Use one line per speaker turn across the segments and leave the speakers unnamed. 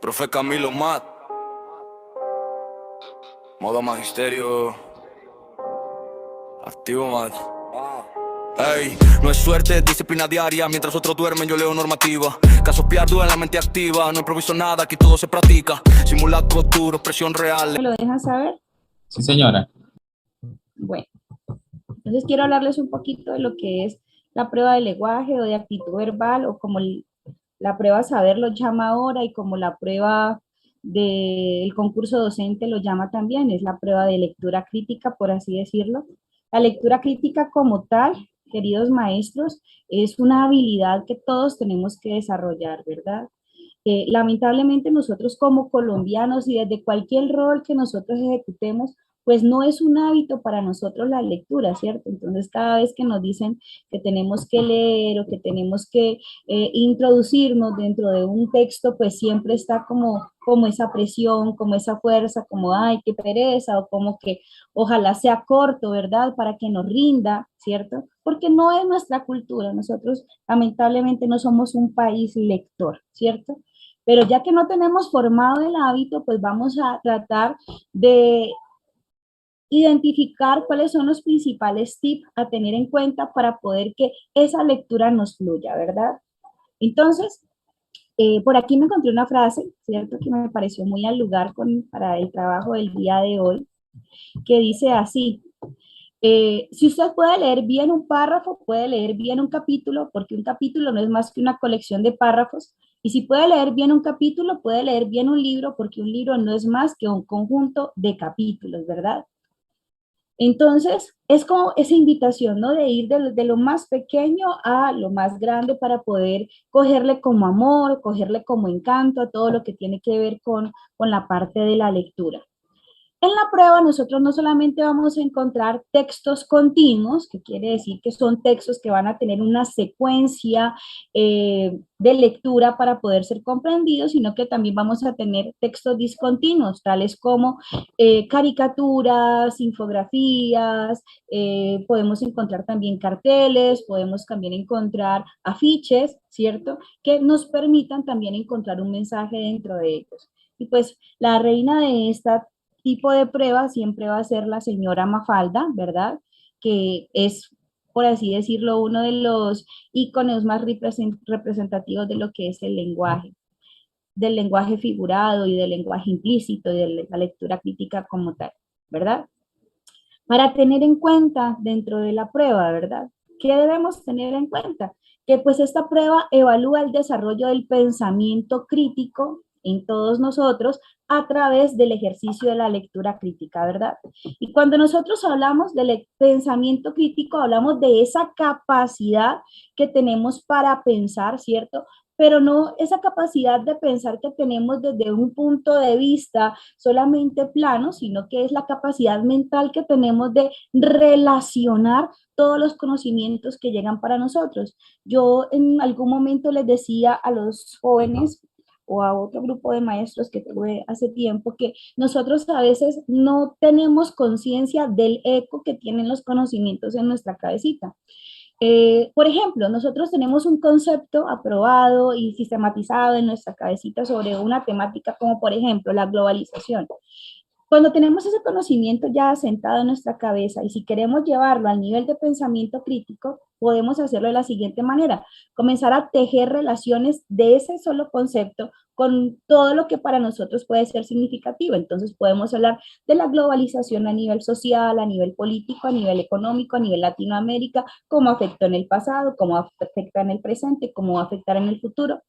Profe Camilo Mat, modo magisterio, activo Mat. Ey, no es suerte, es disciplina diaria. Mientras otros duermen yo leo normativa. Casos pierdo en la mente activa. No improviso nada, aquí todo se practica. Simulacro duro, presión real.
¿Me lo dejan saber?
Sí, señora.
Bueno, entonces quiero hablarles un poquito de lo que es la prueba de lenguaje o de actitud verbal, o como la prueba saber lo llama ahora, y como la prueba del concurso docente lo llama también, es la prueba de lectura crítica, por así decirlo. La lectura crítica como tal, queridos maestros, es una habilidad que todos tenemos que desarrollar, ¿verdad? Lamentablemente nosotros como colombianos y desde cualquier rol que nosotros ejecutemos, pues no es un hábito para nosotros la lectura, ¿cierto? Entonces cada vez que nos dicen que tenemos que leer o que tenemos que introducirnos dentro de un texto, pues siempre está como esa presión, como esa fuerza, como, ay, qué pereza, o como que ojalá sea corto, ¿verdad? Para que nos rinda, ¿cierto? Porque no es nuestra cultura. Nosotros lamentablemente no somos un país lector, ¿cierto? Pero ya que no tenemos formado el hábito, pues vamos a tratar de identificar cuáles son los principales tips a tener en cuenta para poder que esa lectura nos fluya, ¿verdad? Entonces, por aquí me encontré una frase, ¿cierto? Que me pareció muy al lugar para el trabajo del día de hoy, que dice así: si usted puede leer bien un párrafo, puede leer bien un capítulo, porque un capítulo no es más que una colección de párrafos. Y si puede leer bien un capítulo, puede leer bien un libro, porque un libro no es más que un conjunto de capítulos, ¿verdad? Entonces, es como esa invitación, ¿no? De ir de lo más pequeño a lo más grande para poder cogerle como amor, cogerle como encanto a todo lo que tiene que ver con la parte de la lectura. En la prueba nosotros no solamente vamos a encontrar textos continuos, que quiere decir que son textos que van a tener una secuencia de lectura para poder ser comprendidos, sino que también vamos a tener textos discontinuos, tales como caricaturas, infografías, podemos encontrar también carteles, podemos también encontrar afiches, ¿cierto? Que nos permitan también encontrar un mensaje dentro de ellos. Y pues la reina de esta tipo de prueba siempre va a ser la señora Mafalda, ¿verdad? Que es, por así decirlo, uno de los íconos más representativos de lo que es el lenguaje, del lenguaje figurado y del lenguaje implícito y de la lectura crítica como tal, ¿verdad? Para tener en cuenta dentro de la prueba, ¿verdad? ¿Qué debemos tener en cuenta? Que pues esta prueba evalúa el desarrollo del pensamiento crítico en todos nosotros a través del ejercicio de la lectura crítica, ¿verdad? Y cuando nosotros hablamos del pensamiento crítico, hablamos de esa capacidad que tenemos para pensar, ¿cierto? Pero no esa capacidad de pensar que tenemos desde un punto de vista solamente plano, sino que es la capacidad mental que tenemos de relacionar todos los conocimientos que llegan para nosotros. Yo en algún momento les decía a los jóvenes o a otro grupo de maestros que tuve hace tiempo, que nosotros a veces no tenemos conciencia del eco que tienen los conocimientos en nuestra cabecita. Por ejemplo, nosotros tenemos un concepto aprobado y sistematizado en nuestra cabecita sobre una temática como por ejemplo la globalización. Cuando tenemos ese conocimiento ya asentado en nuestra cabeza y si queremos llevarlo al nivel de pensamiento crítico, podemos hacerlo de la siguiente manera: comenzar a tejer relaciones de ese solo concepto con todo lo que para nosotros puede ser significativo. Entonces podemos hablar de la globalización a nivel social, a nivel político, a nivel económico, a nivel Latinoamérica, cómo afectó en el pasado, cómo afecta en el presente, cómo va a afectar en el futuro.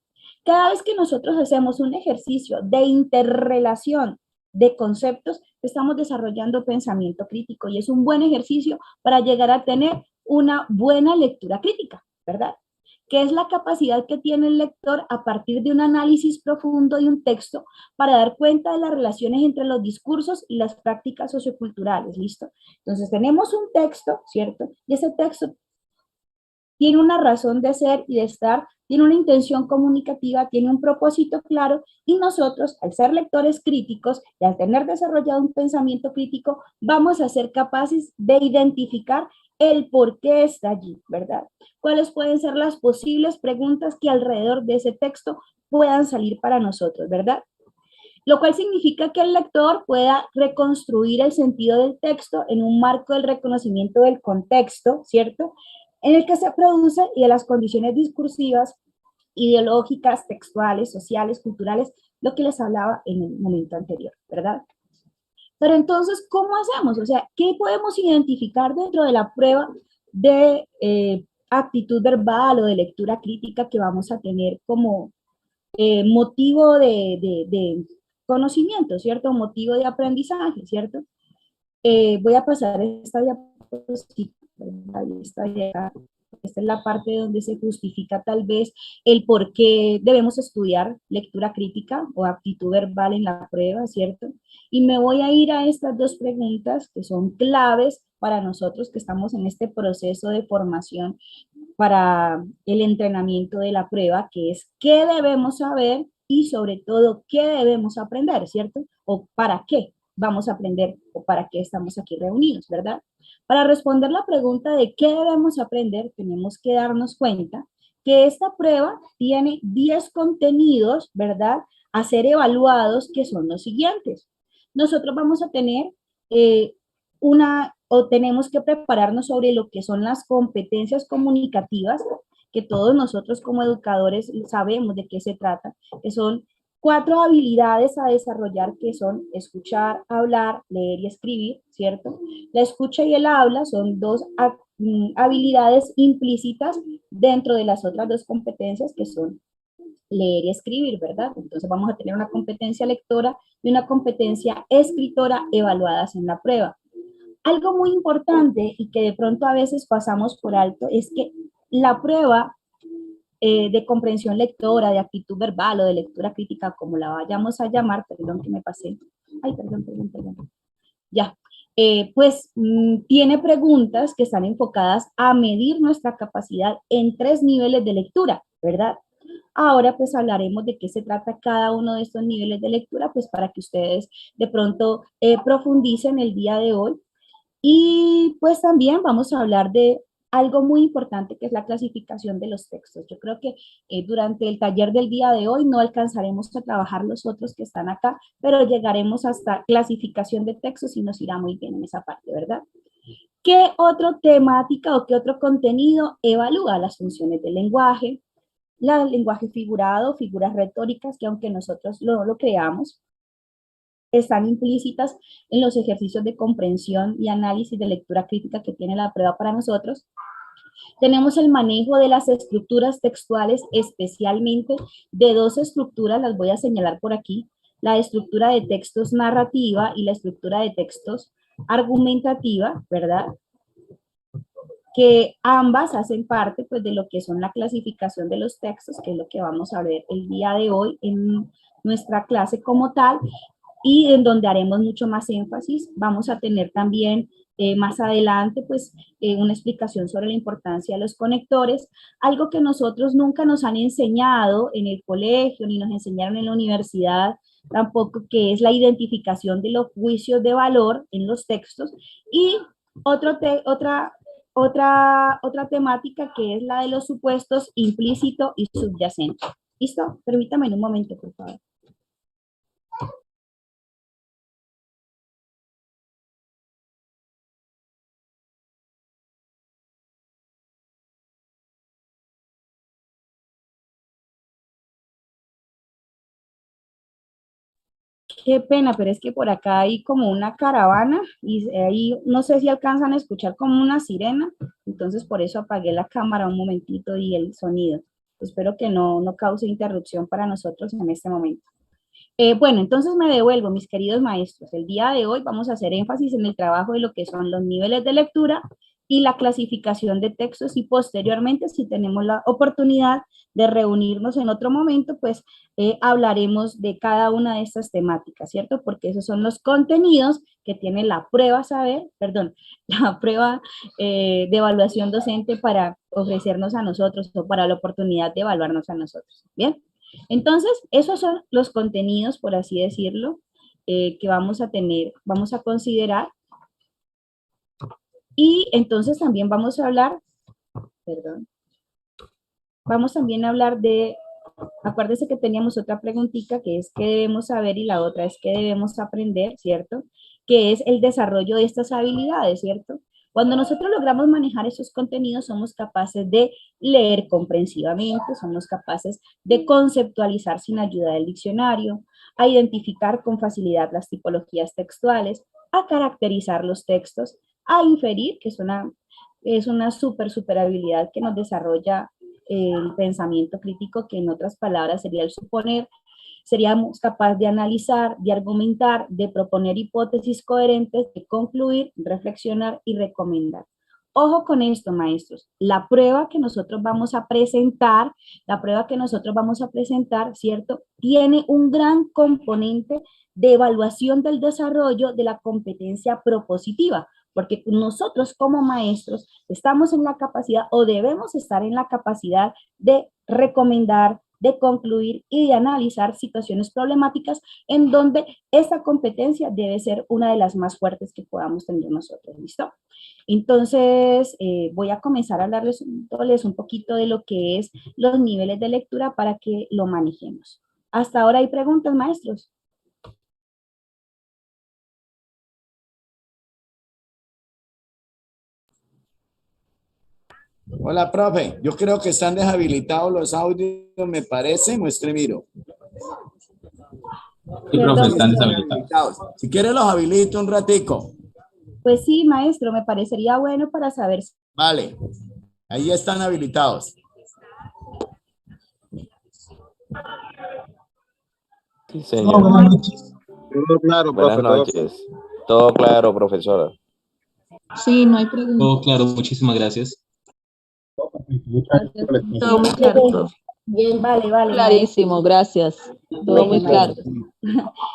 Cada vez que nosotros hacemos un ejercicio de interrelación de conceptos, estamos desarrollando pensamiento crítico y es un buen ejercicio para llegar a tener una buena lectura crítica, ¿verdad? Que es la capacidad que tiene el lector a partir de un análisis profundo de un texto para dar cuenta de las relaciones entre los discursos y las prácticas socioculturales, ¿listo? Entonces tenemos un texto, ¿cierto? Y ese texto tiene una razón de ser y de estar, tiene una intención comunicativa, tiene un propósito claro, y nosotros, al ser lectores críticos y al tener desarrollado un pensamiento crítico, vamos a ser capaces de identificar el por qué está allí, ¿verdad? ¿Cuáles pueden ser las posibles preguntas que alrededor de ese texto puedan salir para nosotros, ¿verdad? lo cual significa que el lector pueda reconstruir el sentido del texto en un marco del reconocimiento del contexto, ¿cierto?, en el que se produce y de las condiciones discursivas, ideológicas, textuales, sociales, culturales, lo que les hablaba en el momento anterior, ¿verdad? Pero entonces, ¿cómo hacemos? O sea, ¿qué podemos identificar dentro de la prueba de actitud verbal o de lectura crítica que vamos a tener como motivo de conocimiento, ¿cierto? Motivo de aprendizaje, ¿cierto? Voy a pasar esta diapositiva, ¿verdad? Esta es la parte donde se justifica tal vez el por qué debemos estudiar lectura crítica o aptitud verbal en la prueba, ¿cierto? Y me voy a ir a estas dos preguntas que son claves para nosotros que estamos en este proceso de formación para el entrenamiento de la prueba, que es qué debemos saber y sobre todo qué debemos aprender, ¿cierto? O para qué vamos a aprender o para qué estamos aquí reunidos, ¿verdad? Para responder la pregunta de qué debemos aprender, tenemos que darnos cuenta que esta prueba tiene 10 contenidos, ¿verdad?, a ser evaluados, que son los siguientes. Nosotros vamos a tener o tenemos que prepararnos sobre lo que son las competencias comunicativas, que todos nosotros como educadores sabemos de qué se trata, que son 4 habilidades a desarrollar, que son escuchar, hablar, leer y escribir, ¿cierto? La escucha y el habla son 2 habilidades implícitas dentro de las otras 2 competencias, que son leer y escribir, ¿verdad? Entonces vamos a tener una competencia lectora y una competencia escritora evaluadas en la prueba. Algo muy importante y que de pronto a veces pasamos por alto es que la prueba de comprensión lectora, de actitud verbal o de lectura crítica, como la vayamos a llamar, perdón que me pasé, ay, perdón, ya, tiene preguntas que están enfocadas a medir nuestra capacidad en 3 niveles de lectura, ¿verdad? Ahora pues hablaremos de qué se trata cada uno de estos niveles de lectura, pues para que ustedes de pronto profundicen el día de hoy. Y pues también vamos a hablar de algo muy importante que es la clasificación de los textos. Yo creo que durante el taller del día de hoy no alcanzaremos a trabajar los otros que están acá, pero llegaremos hasta clasificación de textos y nos irá muy bien en esa parte, ¿verdad? ¿Qué otra temática o qué otro contenido evalúa las funciones del lenguaje? El lenguaje figurado, figuras retóricas, que aunque nosotros lo creamos, están implícitas en los ejercicios de comprensión y análisis de lectura crítica que tiene la prueba para nosotros. Tenemos el manejo de las estructuras textuales, especialmente de 2 estructuras, las voy a señalar por aquí, la estructura de textos narrativa y la estructura de textos argumentativa, ¿verdad? Que ambas hacen parte pues de lo que son la clasificación de los textos, que es lo que vamos a ver el día de hoy en nuestra clase como tal, y en donde haremos mucho más énfasis. Vamos a tener también más adelante pues una explicación sobre la importancia de los conectores, algo que nosotros nunca nos han enseñado en el colegio, ni nos enseñaron en la universidad, tampoco, que es la identificación de los juicios de valor en los textos, y otra temática que es la de los supuestos implícito y subyacente. ¿Listo? Permítame un momento, por favor. Qué pena, pero es que por acá hay como una caravana y ahí no sé si alcanzan a escuchar como una sirena, entonces por eso apagué la cámara un momentito y el sonido. Espero que no cause interrupción para nosotros en este momento. Bueno, entonces me devuelvo, mis queridos maestros. El día de hoy vamos a hacer énfasis en el trabajo de lo que son los niveles de lectura y la clasificación de textos, y posteriormente, si tenemos la oportunidad de reunirnos en otro momento, pues hablaremos de cada una de estas temáticas, ¿cierto? Porque esos son los contenidos que tiene la prueba saber, perdón, la prueba de evaluación docente para ofrecernos a nosotros o para la oportunidad de evaluarnos a nosotros. ¿Bien? Entonces, esos son los contenidos, por así decirlo, que vamos a tener, vamos a considerar. Y entonces también vamos a hablar, perdón, vamos también a hablar de Acuérdese que teníamos otra preguntita que es qué debemos saber y la otra es qué debemos aprender, ¿cierto? Que es el desarrollo de estas habilidades, ¿cierto? Cuando nosotros logramos manejar esos contenidos, somos capaces de leer comprensivamente, somos capaces de conceptualizar sin ayuda del diccionario, a identificar con facilidad las tipologías textuales, a caracterizar los textos, a inferir, que es una super habilidad que nos desarrolla el pensamiento crítico, que en otras palabras sería el suponer. Seríamos capaces de analizar, de argumentar, de proponer hipótesis coherentes, de concluir, reflexionar y recomendar. Ojo con esto, maestros. La prueba que nosotros vamos a presentar, ¿cierto? Tiene un gran componente de evaluación del desarrollo de la competencia propositiva, porque nosotros como maestros estamos en la capacidad o debemos estar en la capacidad de recomendar, de concluir y de analizar situaciones problemáticas en donde esa competencia debe ser una de las más fuertes que podamos tener nosotros, ¿listo? Entonces, voy a comenzar a hablarles un poquito de lo que es los niveles de lectura para que lo manejemos. Hasta ahora hay preguntas, maestros.
Hola, profe. Yo creo que están deshabilitados los audios, me parece. Muestre, miro.
Sí, profe, están deshabilitados.
Deshabilitados. Si quiere los habilito un ratico.
Pues sí, maestro, me parecería bueno para saber.
Vale. Ahí están habilitados.
Sí, señor.
Todo claro,
Buenas
profe.
noches. Todo claro, profesora.
Sí, no hay pregunta.
Todo claro, muchísimas gracias.
Todo muy claro, profe.
Bien, vale.
Clarísimo, gracias. Todo muy claro.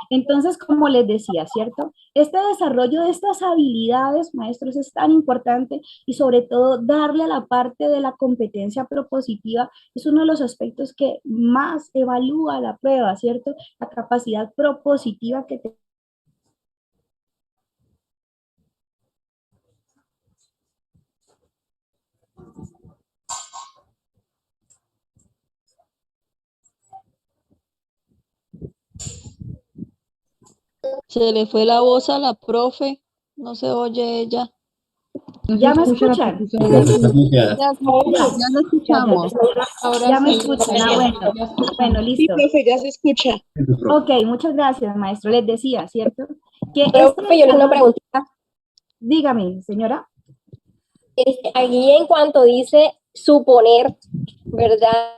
Entonces, como les decía, ¿cierto? Este desarrollo de estas habilidades, maestros, es tan importante y sobre todo darle a la parte de la competencia propositiva es uno de los aspectos que más evalúa la prueba, ¿cierto? La capacidad propositiva que te...
Se le fue la voz a la profe, no se oye ella.
¿Ya me escuchan?
Ya lo escuchamos.
Ya me escuchan. Bueno, listo.
Sí, profe, ya se escucha.
Ok, muchas gracias, maestro. Les decía, ¿cierto? Que
Profe, yo le una preguntita.
Dígame, señora.
Aquí en cuanto dice suponer, ¿verdad?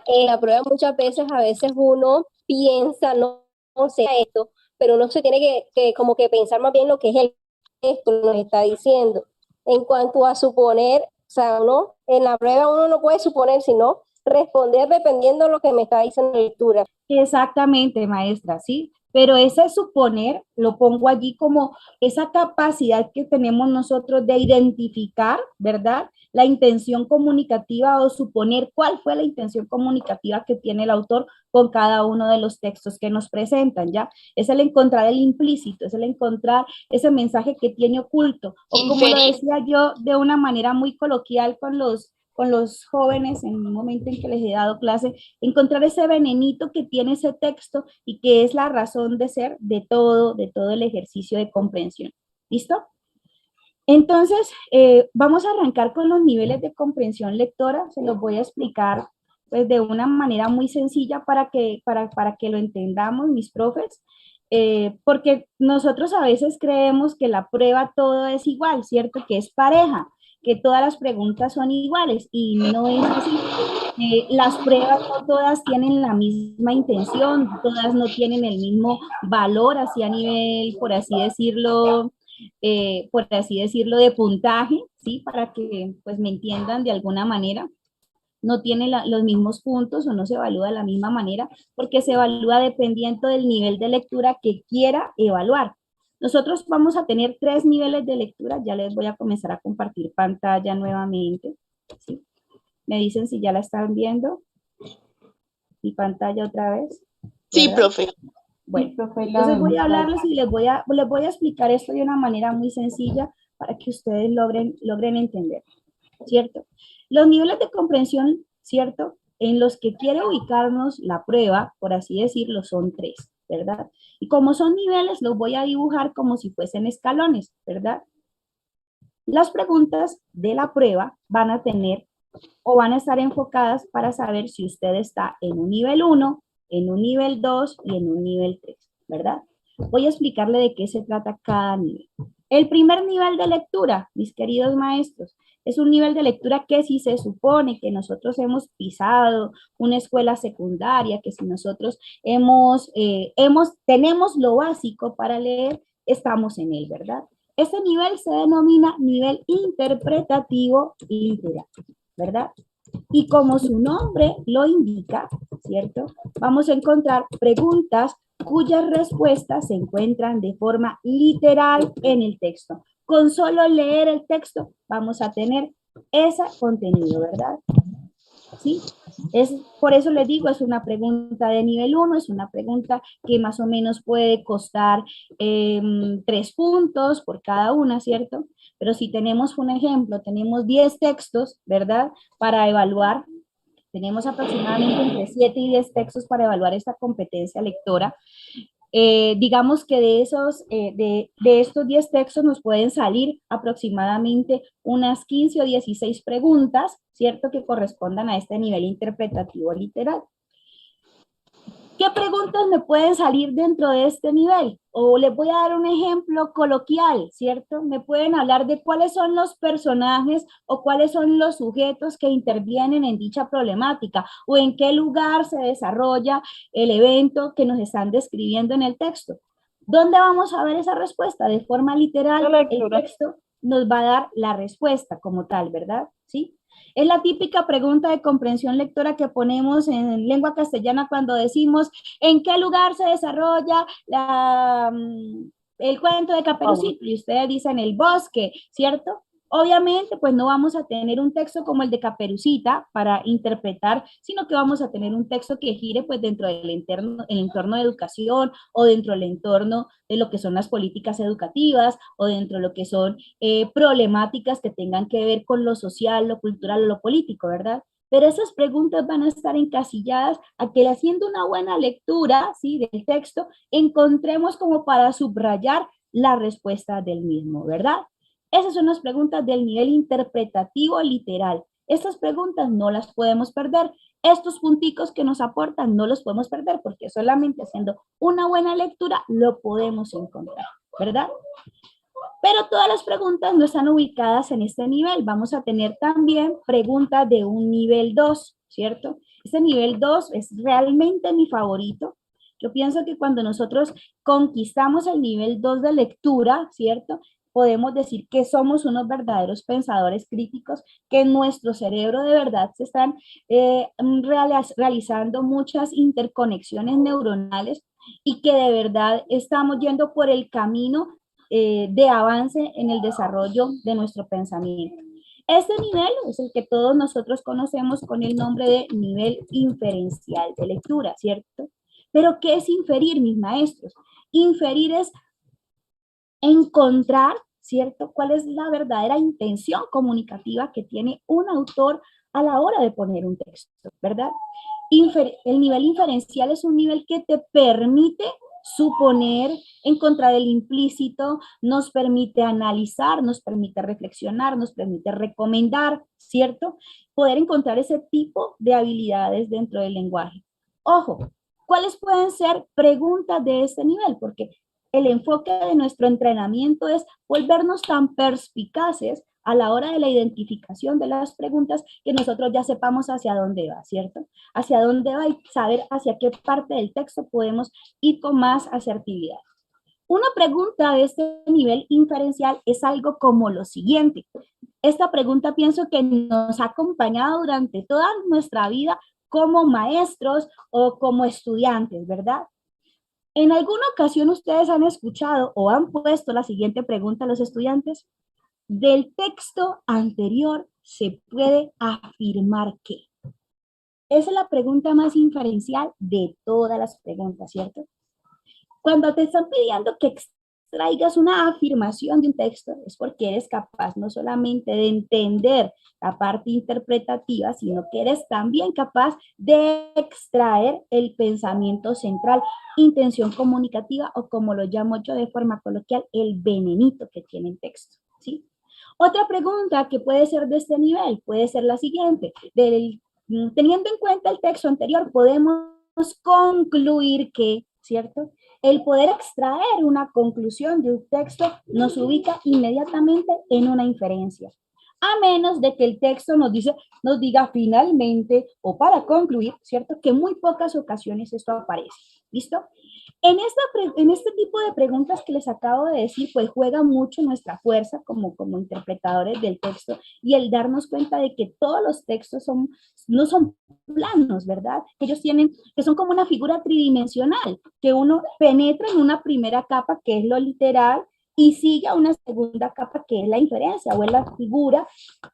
En la prueba muchas veces, a veces uno piensa, no sé esto, pero uno se tiene que como que pensar más bien lo que es el texto nos está diciendo. En cuanto a suponer, o sea, uno, en la prueba uno no puede suponer, sino responder dependiendo de lo que me está diciendo la lectura.
Exactamente, maestra, sí. Pero ese suponer lo pongo allí como esa capacidad que tenemos nosotros de identificar, ¿verdad? La intención comunicativa o suponer cuál fue la intención comunicativa que tiene el autor con cada uno de los textos que nos presentan, ¿ya? Es el encontrar el implícito, es el encontrar ese mensaje que tiene oculto. O como lo decía yo de una manera muy coloquial con los jóvenes en un momento en que les he dado clase, encontrar ese venenito que tiene ese texto y que es la razón de ser de todo el ejercicio de comprensión. ¿Listo? Entonces, vamos a arrancar con los niveles de comprensión lectora. Se los voy a explicar pues, de una manera muy sencilla para que lo entendamos, mis profes. Porque nosotros a veces creemos que la prueba todo es igual, ¿cierto? Que es pareja, que todas las preguntas son iguales y no es así. Las pruebas no todas tienen la misma intención, todas no tienen el mismo valor así a nivel, por así decirlo, de puntaje, ¿sí? Para que pues me entiendan de alguna manera. No tiene los mismos puntos o no se evalúa de la misma manera porque se evalúa dependiendo del nivel de lectura que quiera evaluar. Nosotros vamos a tener 3 niveles de lectura, ya les voy a comenzar a compartir pantalla nuevamente, ¿sí? Me dicen si ya la están viendo. Mi pantalla otra vez.
Sí,
¿verdad?
profe.
Bueno, entonces voy a hablarles y les voy a explicar esto de una manera muy sencilla para que ustedes logren entender, ¿cierto? Los niveles de comprensión, ¿cierto? en los que quiere ubicarnos la prueba, por así decirlo, son 3, ¿verdad? Y como son niveles, los voy a dibujar como si fuesen escalones, ¿verdad? Las preguntas de la prueba van a tener o van a estar enfocadas para saber si usted está en un nivel 1, en un nivel 2 y en un nivel 3, ¿verdad? Voy a explicarle de qué se trata cada nivel. El primer nivel de lectura, mis queridos maestros, es un nivel de lectura que si se supone que nosotros hemos pisado una escuela secundaria, que si nosotros tenemos lo básico para leer, estamos en él, ¿verdad? Este nivel se denomina nivel interpretativo literal, ¿verdad? Y como su nombre lo indica, ¿cierto? Vamos a encontrar preguntas cuyas respuestas se encuentran de forma literal en el texto. Con solo leer el texto vamos a tener ese contenido, ¿verdad? ¿Sí? Por eso les digo, es una pregunta de nivel 1, es una pregunta que más o menos puede costar 3 puntos por cada una, ¿cierto? Pero si tenemos un ejemplo, tenemos 10 textos, ¿verdad? Para evaluar, tenemos aproximadamente entre 7 y 10 textos para evaluar esta competencia lectora. Digamos que de estos 10 textos nos pueden salir aproximadamente unas 15 o 16 preguntas, ¿cierto? Que correspondan a este nivel interpretativo literal. ¿Qué preguntas me pueden salir dentro de este nivel? O les voy a dar un ejemplo coloquial, ¿cierto? Me pueden hablar de cuáles son los personajes o cuáles son los sujetos que intervienen en dicha problemática o en qué lugar se desarrolla el evento que nos están describiendo en el texto. ¿Dónde vamos a ver esa respuesta? De forma literal, el texto nos va a dar la respuesta como tal, ¿verdad? ¿Sí? Es la típica pregunta de comprensión lectora que ponemos en lengua castellana cuando decimos ¿en qué lugar se desarrolla el cuento de Caperucita? Y ustedes dicen el bosque, ¿cierto? Obviamente, pues no vamos a tener un texto como el de Caperucita para interpretar, sino que vamos a tener un texto que gire pues dentro del entorno de educación o dentro del entorno de lo que son las políticas educativas o dentro de lo que son problemáticas que tengan que ver con lo social, lo cultural o lo político, ¿verdad? Pero esas preguntas van a estar encasilladas a que haciendo una buena lectura, ¿sí? Del texto, encontremos como para subrayar la respuesta del mismo, ¿verdad? Esas son las preguntas del nivel interpretativo literal. Estas preguntas no las podemos perder. Estos punticos que nos aportan no los podemos perder porque solamente haciendo una buena lectura lo podemos encontrar, ¿verdad? Pero todas las preguntas no están ubicadas en este nivel. Vamos a tener también preguntas de un nivel 2, ¿cierto? Este nivel 2 es realmente mi favorito. Yo pienso que cuando nosotros conquistamos el nivel 2 de lectura, ¿cierto? Podemos decir que somos unos verdaderos pensadores críticos, que en nuestro cerebro de verdad se están realizando muchas interconexiones neuronales y que de verdad estamos yendo por el camino de avance en el desarrollo de nuestro pensamiento. Este nivel es el que todos nosotros conocemos con el nombre de nivel inferencial de lectura, ¿cierto? Pero ¿qué es inferir, mis maestros? Inferir es encontrar, ¿cierto?, cuál es la verdadera intención comunicativa que tiene un autor a la hora de poner un texto, ¿verdad? El nivel inferencial es un nivel que te permite suponer en contra del implícito, nos permite analizar, nos permite reflexionar, nos permite recomendar, ¿cierto? Poder encontrar ese tipo de habilidades dentro del lenguaje. Ojo, ¿cuáles pueden ser preguntas de este nivel? Porque el enfoque de nuestro entrenamiento es volvernos tan perspicaces a la hora de la identificación de las preguntas que nosotros ya sepamos hacia dónde va, ¿cierto? Hacia dónde va y saber hacia qué parte del texto podemos ir con más asertividad. Una pregunta de este nivel inferencial es algo como lo siguiente. Esta pregunta pienso que nos ha acompañado durante toda nuestra vida como maestros o como estudiantes, ¿verdad? En alguna ocasión ustedes han escuchado o han puesto la siguiente pregunta a los estudiantes. Del texto anterior se puede afirmar que. Esa es la pregunta más inferencial de todas las preguntas, ¿cierto? Cuando te están pidiendo que traigas una afirmación de un texto es porque eres capaz no solamente de entender la parte interpretativa, sino que eres también capaz de extraer el pensamiento central, intención comunicativa o como lo llamo yo de forma coloquial, el venenito que tiene el texto, ¿sí? Otra pregunta que puede ser de este nivel puede ser la siguiente. Teniendo en cuenta el texto anterior, podemos concluir que, ¿cierto? El poder extraer una conclusión de un texto nos ubica inmediatamente en una inferencia. A menos de que el texto nos diga finalmente o para concluir, ¿cierto? Que en muy pocas ocasiones esto aparece. ¿Listo? En este tipo de preguntas que les acabo de decir, pues juega mucho nuestra fuerza como interpretadores del texto y el darnos cuenta de que todos los textos no son planos, ¿verdad? Que son como una figura tridimensional, que uno penetra en una primera capa que es lo literal y sigue a una segunda capa que es la inferencia o es la figura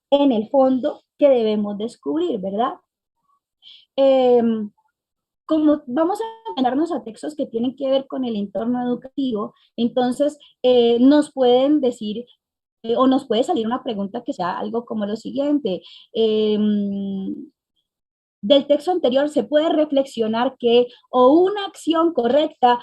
en el fondo que debemos descubrir, ¿verdad? Como vamos a enfrentarnos a textos que tienen que ver con el entorno educativo, entonces nos pueden decir o nos puede salir una pregunta que sea algo como lo siguiente. Del texto anterior se puede reflexionar que o una acción correcta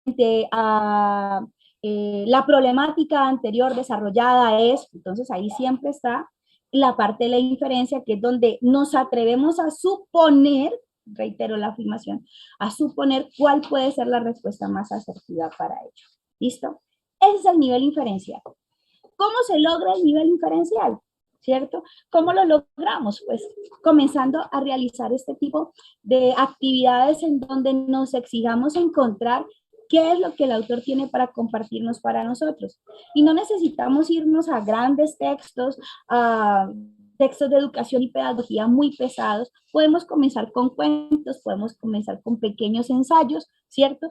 frente a la problemática anterior desarrollada es, entonces ahí siempre está la parte de la inferencia, que es donde nos atrevemos a suponer, reitero la afirmación, a suponer cuál puede ser la respuesta más asertiva para ello. ¿Listo? Ese es el nivel inferencial. ¿Cómo se logra el nivel inferencial? ¿Cierto? ¿Cómo lo logramos? Pues comenzando a realizar este tipo de actividades en donde nos exijamos encontrar qué es lo que el autor tiene para compartirnos para nosotros. Y no necesitamos irnos a grandes textos, a textos de educación y pedagogía muy pesados. Podemos comenzar con cuentos, podemos comenzar con pequeños ensayos, ¿cierto?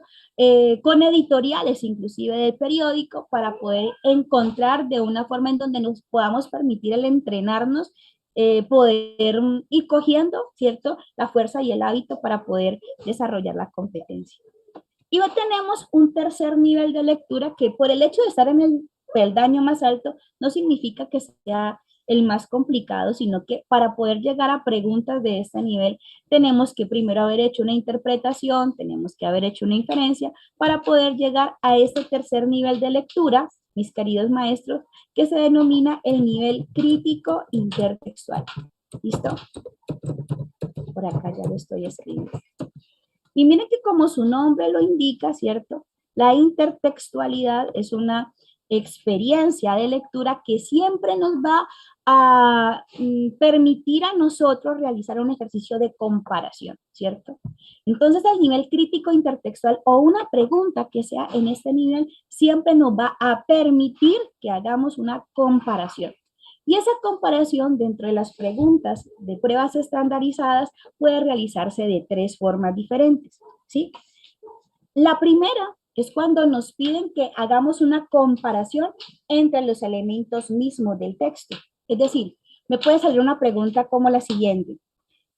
Con editoriales inclusive de periódico para poder encontrar de una forma en donde nos podamos permitir el entrenarnos, poder ir cogiendo, ¿cierto? La fuerza y el hábito para poder desarrollar la competencia. Y tenemos un tercer nivel de lectura que por el hecho de estar en el peldaño más alto no significa que sea el más complicado, sino que para poder llegar a preguntas de este nivel tenemos que primero haber hecho una interpretación, tenemos que haber hecho una inferencia para poder llegar a este tercer nivel de lectura, mis queridos maestros, que se denomina el nivel crítico intertextual. ¿Listo? Por acá ya lo estoy escribiendo. Y miren que como su nombre lo indica, ¿cierto? La intertextualidad es una experiencia de lectura que siempre nos va a permitir a nosotros realizar un ejercicio de comparación, ¿cierto? Entonces el nivel crítico intertextual o una pregunta que sea en este nivel siempre nos va a permitir que hagamos una comparación. Y esa comparación dentro de las preguntas de pruebas estandarizadas puede realizarse de tres formas diferentes, ¿sí? La primera es cuando nos piden que hagamos una comparación entre los elementos mismos del texto. Es decir, me puede salir una pregunta como la siguiente.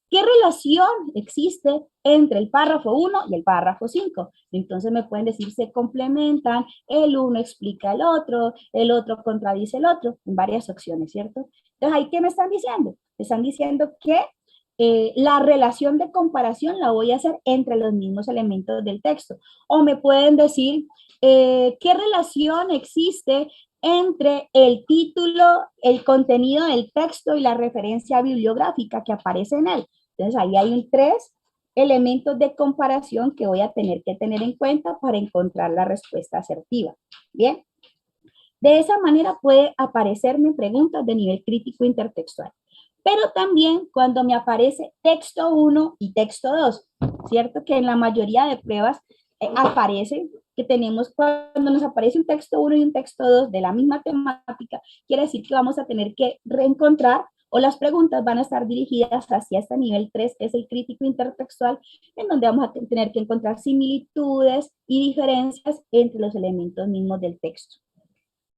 ¿Qué relación existe entre el párrafo 1 y el párrafo 5? Entonces me pueden decir, se complementan, el uno explica el otro contradice el otro, en varias opciones, ¿cierto? Entonces, ¿ahí qué me están diciendo? Me están diciendo que la relación de comparación la voy a hacer entre los mismos elementos del texto. O me pueden decir, ¿qué relación existe entre el título, el contenido del texto y la referencia bibliográfica que aparece en él? Entonces ahí hay tres elementos de comparación que voy a tener que tener en cuenta para encontrar la respuesta asertiva. Bien, de esa manera puede aparecerme preguntas de nivel crítico intertextual. Pero también cuando me aparece texto 1 y texto 2, ¿cierto? Que en la mayoría de pruebas aparece que tenemos, cuando nos aparece un texto 1 y un texto 2 de la misma temática, quiere decir que vamos a tener que reencontrar o las preguntas van a estar dirigidas hacia este nivel 3, que es el crítico intertextual, en donde vamos a tener que encontrar similitudes y diferencias entre los elementos mismos del texto.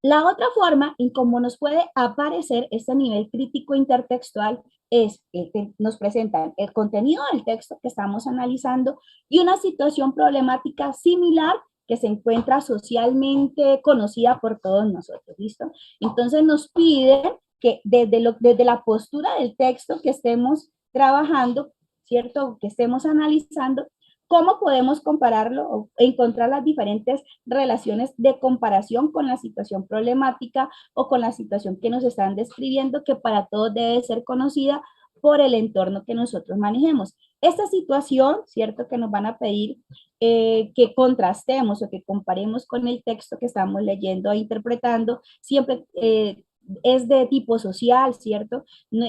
La otra forma en cómo nos puede aparecer este nivel crítico intertextual es que nos presentan el contenido del texto que estamos analizando y una situación problemática similar que se encuentra socialmente conocida por todos nosotros, ¿listo? Entonces nos piden que desde la postura del texto que estemos trabajando, ¿cierto? Que estemos analizando, ¿cómo podemos compararlo o encontrar las diferentes relaciones de comparación con la situación problemática o con la situación que nos están describiendo, que para todos debe ser conocida por el entorno que nosotros manejemos? Esta situación, ¿cierto? Que nos van a pedir que contrastemos o que comparemos con el texto que estamos leyendo e interpretando, siempre es de tipo social, ¿cierto? No,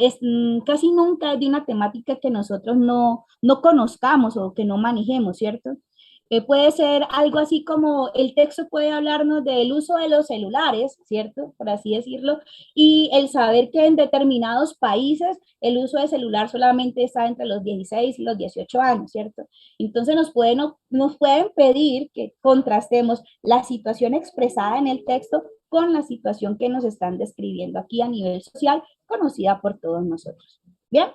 casi nunca es de una temática que nosotros no conozcamos o que no manejemos, ¿cierto? Puede ser algo así como el texto puede hablarnos del uso de los celulares, ¿cierto? Por así decirlo, y el saber que en determinados países el uso de celular solamente está entre los 16 y los 18 años, ¿cierto? Entonces nos pueden pedir que contrastemos la situación expresada en el texto con la situación que nos están describiendo aquí a nivel social, conocida por todos nosotros. ¿Bien?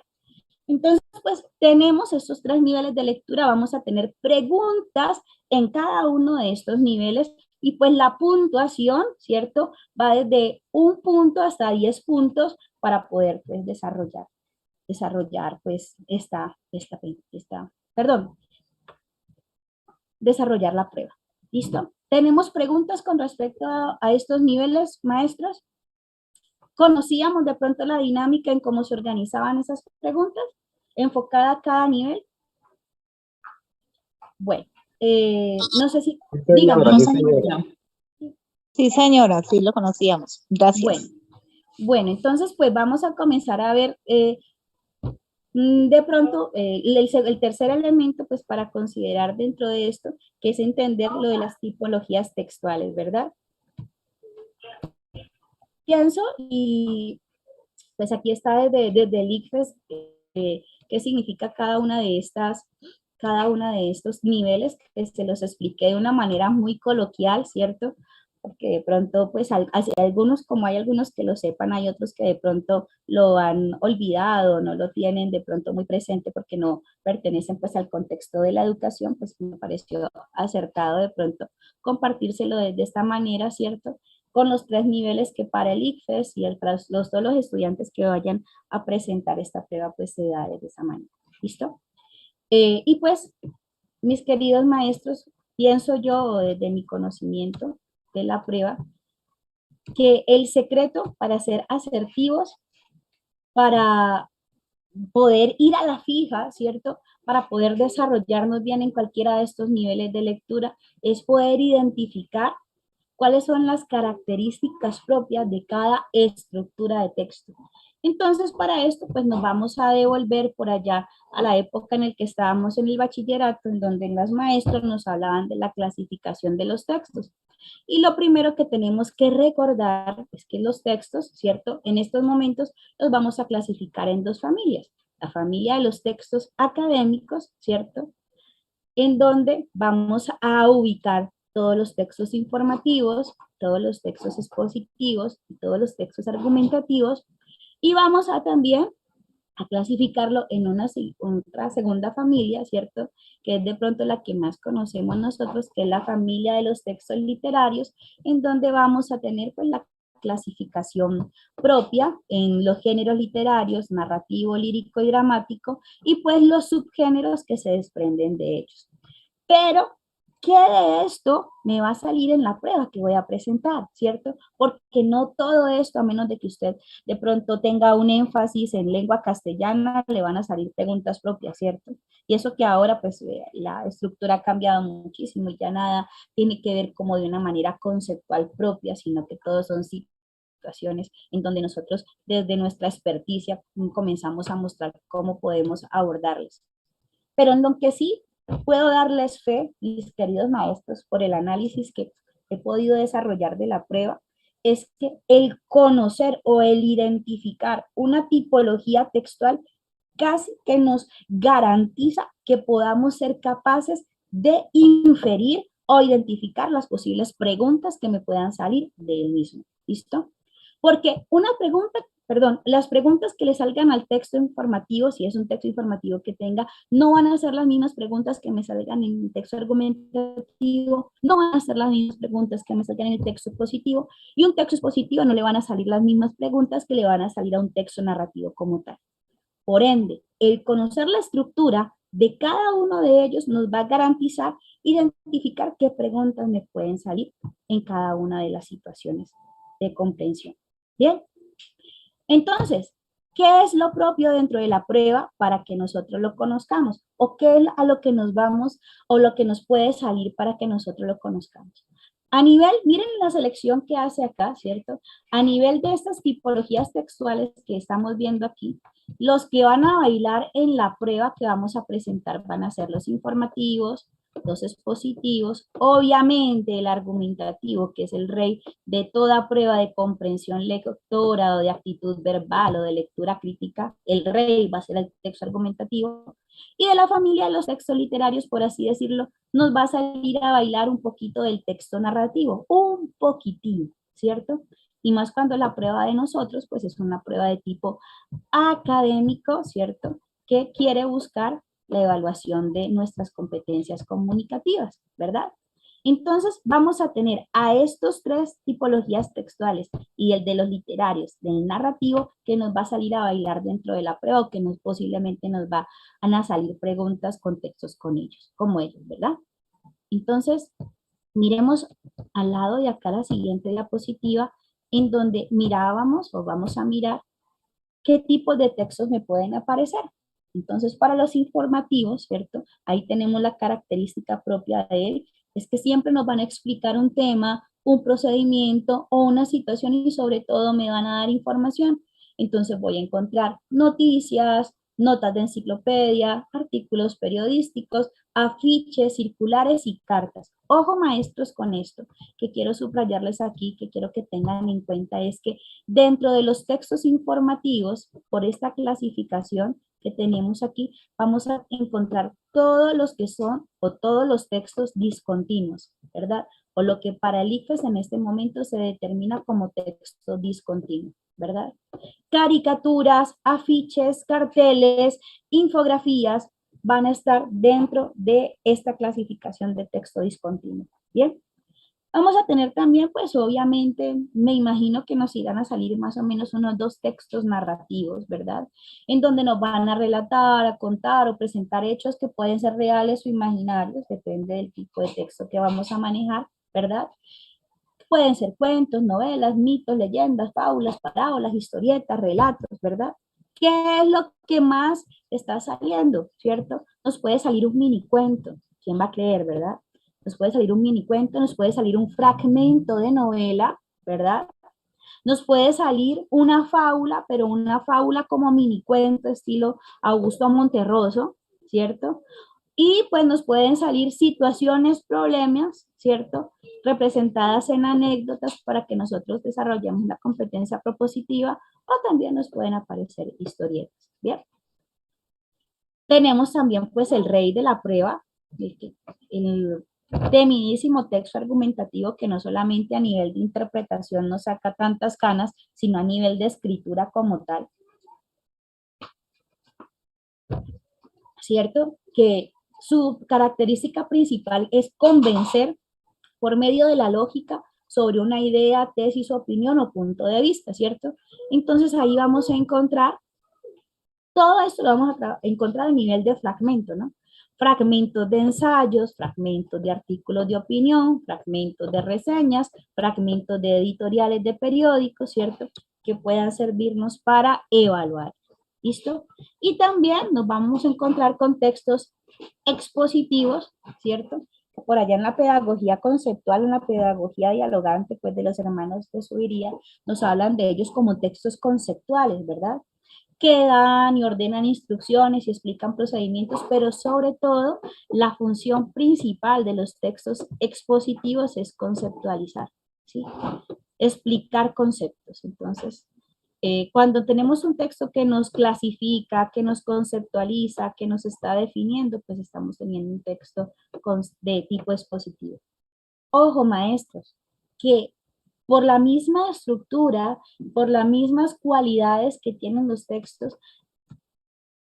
Entonces, pues tenemos estos 3 niveles de lectura, vamos a tener preguntas en cada uno de estos niveles y pues la puntuación, ¿cierto? Va desde 1 punto hasta 10 puntos para poder pues desarrollar pues desarrollar la prueba. ¿Listo? ¿Tenemos preguntas con respecto a estos niveles, maestros? ¿Conocíamos de pronto la dinámica en cómo se organizaban esas preguntas? ¿Enfocada a cada nivel? Bueno, no sé si... Dígame.
Señora, sí, señora.
Sí, señora, sí lo conocíamos. Gracias.
Bueno, entonces pues vamos a comenzar a ver de pronto el tercer elemento pues para considerar dentro de esto, que es entender lo de las tipologías textuales, ¿verdad? Pienso y pues aquí está desde el ICFES qué significa cada una de estos niveles, que se los expliqué de una manera muy coloquial, ¿cierto? Porque de pronto, pues, hay algunos que lo sepan, hay otros que de pronto lo han olvidado, no lo tienen de pronto muy presente porque no pertenecen, pues, al contexto de la educación, pues, me pareció acertado de pronto compartírselo de esta manera, ¿cierto? Con los 3 niveles que para el ICFES y todos los estudiantes que vayan a presentar esta prueba, pues, se da de esa manera. ¿Listo? Y pues, mis queridos maestros, pienso yo desde mi conocimiento de la prueba, que el secreto para ser asertivos, para poder ir a la fija, ¿cierto? Para poder desarrollarnos bien en cualquiera de estos niveles de lectura, es poder identificar cuáles son las características propias de cada estructura de texto. Entonces, para esto, pues nos vamos a devolver por allá a la época en la que estábamos en el bachillerato, en donde las maestras nos hablaban de la clasificación de los textos. Y lo primero que tenemos que recordar es que los textos, ¿cierto? En estos momentos los vamos a clasificar en 2 familias. La familia de los textos académicos, ¿cierto? En donde vamos a ubicar todos los textos informativos, todos los textos expositivos y todos los textos argumentativos, y vamos a también a clasificarlo en otra segunda familia, ¿cierto? Que es de pronto la que más conocemos nosotros, que es la familia de los textos literarios, en donde vamos a tener pues la clasificación propia en los géneros literarios, narrativo, lírico y dramático, y pues los subgéneros que se desprenden de ellos. Pero, ¿qué de esto me va a salir en la prueba que voy a presentar, cierto? Porque no todo esto, a menos de que usted de pronto tenga un énfasis en lengua castellana, le van a salir preguntas propias, ¿cierto? Y eso que ahora, pues, la estructura ha cambiado muchísimo y ya nada tiene que ver como de una manera conceptual propia, sino que todos son situaciones en donde nosotros, desde nuestra experticia, comenzamos a mostrar cómo podemos abordarles. Pero en lo que sí puedo darles fe, mis queridos maestros, por el análisis que he podido desarrollar de la prueba, es que el conocer o el identificar una tipología textual casi que nos garantiza que podamos ser capaces de inferir o identificar las posibles preguntas que me puedan salir del mismo. ¿Listo? Porque una pregunta perdón, las preguntas que le salgan al texto informativo, si es un texto informativo que tenga, no van a ser las mismas preguntas que me salgan en el texto argumentativo, no van a ser las mismas preguntas que me salgan en el texto expositivo, y un texto expositivo no le van a salir las mismas preguntas que le van a salir a un texto narrativo como tal. Por ende, el conocer la estructura de cada uno de ellos nos va a garantizar identificar qué preguntas me pueden salir en cada una de las situaciones de comprensión. Bien. Entonces, ¿qué es lo propio dentro de la prueba para que nosotros lo conozcamos? ¿O qué es a lo que nos vamos o lo que nos puede salir para que nosotros lo conozcamos? A nivel, miren la selección que hace acá, ¿cierto? A nivel de estas tipologías textuales que estamos viendo aquí, los que van a bailar en la prueba que vamos a presentar van a ser los informativos, los expositivos, obviamente el argumentativo, que es el rey de toda prueba de comprensión lectora o de actitud verbal o de lectura crítica, el rey va a ser el texto argumentativo, y de la familia de los textos literarios, por así decirlo, nos va a salir a bailar un poquito del texto narrativo, un poquitín, ¿cierto? Y más cuando la prueba de nosotros, pues es una prueba de tipo académico, ¿cierto? Que quiere buscar la evaluación de nuestras competencias comunicativas, ¿verdad? Entonces vamos a tener a estos tres tipologías textuales y el de los literarios, del narrativo, que nos va a salir a bailar dentro de la prueba o que posiblemente nos van a salir preguntas con textos con ellos, como ellos, ¿verdad? Entonces, miremos al lado de acá la siguiente diapositiva, en donde mirábamos o vamos a mirar qué tipos de textos me pueden aparecer. Entonces, para los informativos, ¿cierto? Ahí tenemos la característica propia de él, es que siempre nos van a explicar un tema, un procedimiento o una situación y sobre todo me van a dar información. Entonces voy a encontrar noticias, notas de enciclopedia, artículos periodísticos, afiches, circulares y cartas. Ojo maestros con esto, que quiero subrayarles aquí, que quiero que tengan en cuenta es que dentro de los textos informativos, por esta clasificación que tenemos aquí, vamos a encontrar todos los que son o todos los textos discontinuos, ¿verdad? O lo que para el ICFES en este momento se determina como texto discontinuo, ¿verdad? Caricaturas, afiches, carteles, infografías van a estar dentro de esta clasificación de texto discontinuo, ¿bien? Vamos a tener también, pues obviamente, me imagino que nos irán a salir más o menos unos 2 textos narrativos, ¿verdad? En donde nos van a relatar, a contar o presentar hechos que pueden ser reales o imaginarios, depende del tipo de texto que vamos a manejar, ¿verdad? Pueden ser cuentos, novelas, mitos, leyendas, fábulas, parábolas, historietas, relatos, ¿verdad? ¿Qué es lo que más está saliendo, cierto? Nos puede salir un mini cuento, ¿quién va a creer, verdad? Nos puede salir un mini cuento, nos puede salir un fragmento de novela, ¿verdad? Nos puede salir una fábula, pero una fábula como mini cuento, estilo Augusto Monterroso, ¿cierto? Y pues nos pueden salir situaciones, problemas, ¿cierto? Representadas en anécdotas para que nosotros desarrollemos la competencia propositiva o también nos pueden aparecer historietas, ¿bien? Tenemos también pues el rey de la prueba, el temidísimo texto argumentativo que no solamente a nivel de interpretación nos saca tantas canas, sino a nivel de escritura como tal. ¿Cierto? Que su característica principal es convencer por medio de la lógica sobre una idea, tesis, opinión o punto de vista, ¿cierto? Entonces ahí vamos a encontrar, todo esto lo vamos a encontrar a nivel de fragmento, ¿no? Fragmentos de ensayos, fragmentos de artículos de opinión, fragmentos de reseñas, fragmentos de editoriales de periódicos, ¿cierto? Que puedan servirnos para evaluar. ¿Listo? Y también nos vamos a encontrar con textos expositivos, ¿cierto? Por allá en la pedagogía conceptual, en la pedagogía dialogante, pues de los hermanos de Subiría, nos hablan de ellos como textos conceptuales, ¿verdad? Que dan y ordenan instrucciones y explican procedimientos, pero sobre todo la función principal de los textos expositivos es conceptualizar, ¿sí? Explicar conceptos. Entonces, cuando tenemos un texto que nos clasifica, que nos conceptualiza, que nos está definiendo, pues estamos teniendo un texto de tipo expositivo. Ojo, maestros, que por la misma estructura, por las mismas cualidades que tienen los textos,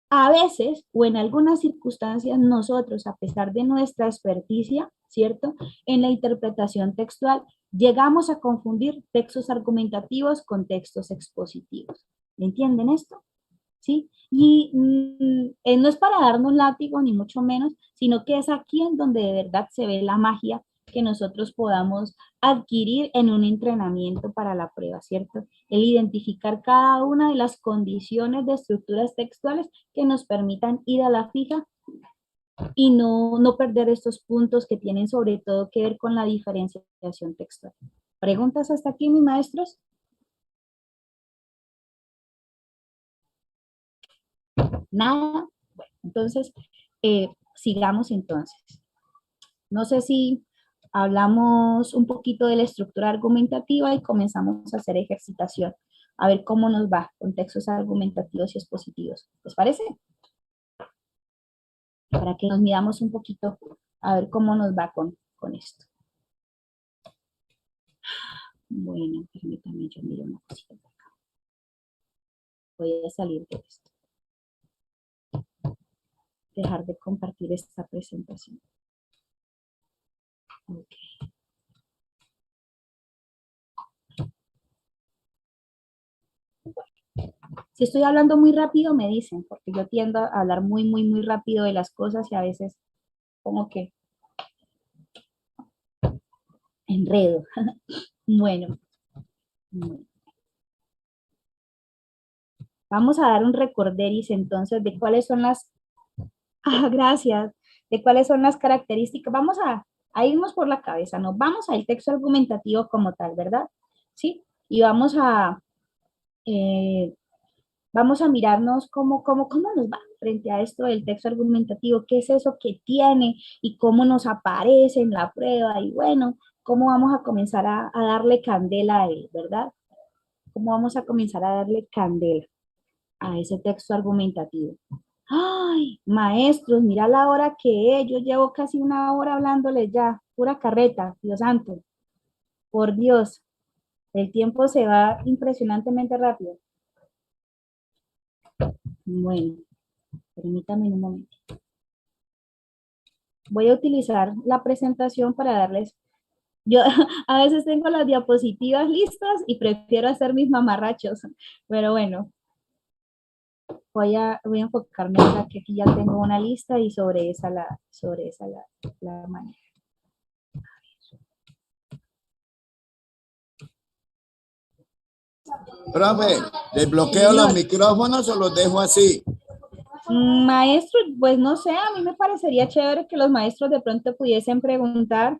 a veces o en algunas circunstancias nosotros, a pesar de nuestra experticia, ¿cierto? En la interpretación textual, llegamos a confundir textos argumentativos con textos expositivos. ¿Me entienden esto? ¿Sí? Y no es para darnos látigo, ni mucho menos, sino que es aquí en donde de verdad se ve la magia que nosotros podamos adquirir en un entrenamiento para la prueba, ¿cierto? El identificar cada una de las condiciones de estructuras textuales que nos permitan ir a la fija y no perder estos puntos que tienen sobre todo que ver con la diferenciación textual. ¿Preguntas hasta aquí, mis maestros? Nada. Bueno, entonces, sigamos entonces. No sé si hablamos un poquito de la estructura argumentativa y comenzamos a hacer ejercitación. A ver cómo nos va con textos argumentativos y expositivos. ¿Les parece? Para que nos midamos un poquito a ver cómo nos va con esto. Bueno, permítame, yo miro una cosita por acá. Voy a salir de esto. Dejar de compartir esta presentación. Ok. Si estoy hablando muy rápido, me dicen, porque yo tiendo a hablar muy rápido de las cosas y a veces como que enredo. Bueno. Vamos a dar un recorderis entonces de cuáles son las... gracias. De cuáles son las características. Vamos a irnos por la cabeza, ¿no? Vamos al texto argumentativo como tal, ¿verdad? ¿Sí? Y vamos a mirarnos cómo nos va frente a esto del texto argumentativo, qué es eso que tiene y cómo nos aparece en la prueba y bueno, cómo vamos a comenzar a darle candela a él, ¿verdad? Cómo vamos a comenzar a darle candela a ese texto argumentativo. Ay, maestros, mira la hora que es, yo llevo casi una hora hablándoles ya, pura carreta, Dios santo, por Dios, el tiempo se va impresionantemente rápido. Bueno, permítanme un momento. Voy a utilizar la presentación para darles, yo a veces tengo las diapositivas listas y prefiero hacer mis mamarrachos, pero bueno, voy a enfocarme en la que aquí ya tengo una lista y sobre esa la manejo.
Profe, ¿desbloqueo los micrófonos o los dejo así?
Maestro, pues no sé, a mí me parecería chévere que los maestros de pronto pudiesen preguntar.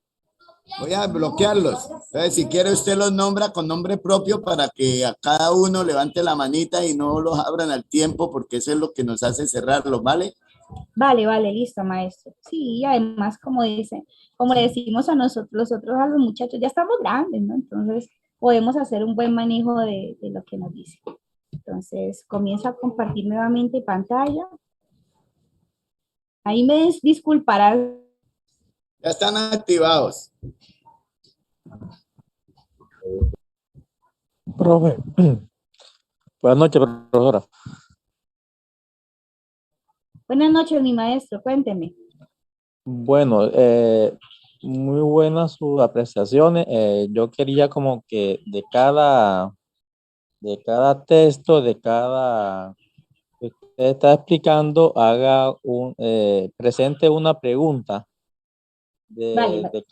Voy a bloquearlos. Entonces, si quiere usted los nombra con nombre propio para que a cada uno levante la manita y no los abran al tiempo, porque eso es lo que nos hace cerrarlos, ¿vale?
Vale, listo, maestro. Sí, y además, como le decimos a nosotros, a los muchachos, ya estamos grandes, ¿no? Entonces, podemos hacer un buen manejo de lo que nos dice. Entonces, comienzo a compartir nuevamente pantalla. Ahí me disculparán.
Ya están activados.
Profe. Buenas noches, profesora.
Buenas noches, mi maestro, cuénteme.
Bueno, muy buenas sus apreciaciones. Yo quería como que de cada texto, que usted está explicando, presente una pregunta
Vale.
de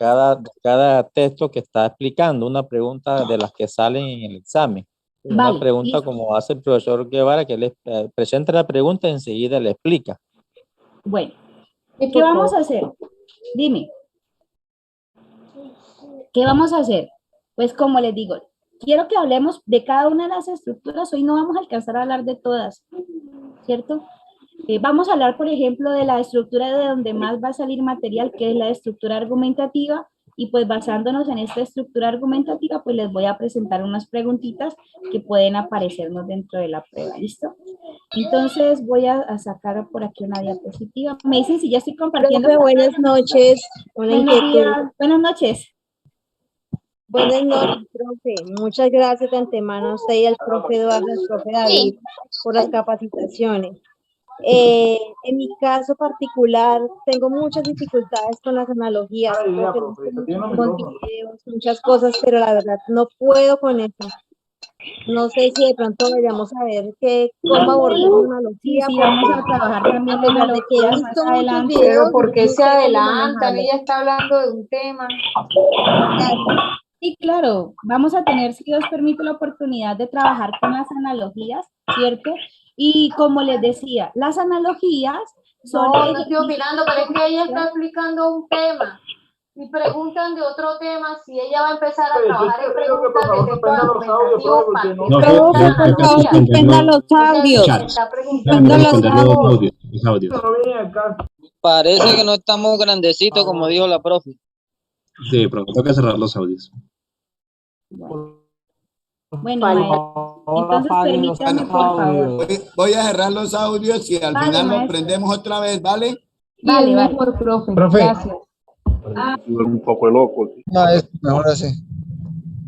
cada texto que está explicando, una pregunta de las que salen en el examen. Una pregunta
listo.
como hace el profesor Guevara, que le presenta la pregunta y enseguida le explica.
Bueno, ¿qué vamos a hacer? Dime. ¿Qué vamos a hacer? Pues como les digo, quiero que hablemos de cada una de las estructuras. Hoy no vamos a alcanzar a hablar de todas, ¿cierto? Vamos a hablar, por ejemplo, de la estructura de donde más va a salir material, que es la estructura argumentativa, y pues basándonos en esta estructura argumentativa, pues les voy a presentar unas preguntitas que pueden aparecernos dentro de la prueba, ¿listo? Entonces voy a sacar por aquí una diapositiva. Me dicen si ya estoy compartiendo.
Profe, buenas noches.
Buenos días, buenas noches.
Buenas noches, profe. Muchas gracias de antemano a usted y al profe Eduardo, al profe David, por las capacitaciones. En mi caso particular, tengo muchas dificultades con las analogías, profe, con videos, muchas cosas, pero la verdad no puedo con eso. No sé si de pronto vayamos a ver cómo abordar una analogía.
Sí, vamos a trabajar también
a pesar de que he
analogías
visto
más
muchos
adelante.
videos,
Pero ¿por qué
no
se
sé cómo
adelantan?
manejarlo.
Ella está hablando de un tema.
Sí, claro, vamos a tener, si Dios permite, la oportunidad de trabajar con las analogías, ¿cierto? Y como les decía, las analogías son...
No, no estoy opinando, pero es que ella está explicando un tema. Y preguntan de otro tema, si ella va a empezar a trabajar en preguntas de texto argumentativo, ¿para qué preguntan analogías?
Suspenda los audios.
Se está
Suspenda
preguntando.
los audios.
Parece que no estamos grandecitos, como dijo la profe.
Sí, profe, toca cerrar los audios.
Bueno, maestro, entonces permítame, por favor.
Voy a cerrar los audios y al final lo prendemos otra vez, ¿vale?
Vale, vale.
Profe.
Gracias. Un poco loco.
Mejor así.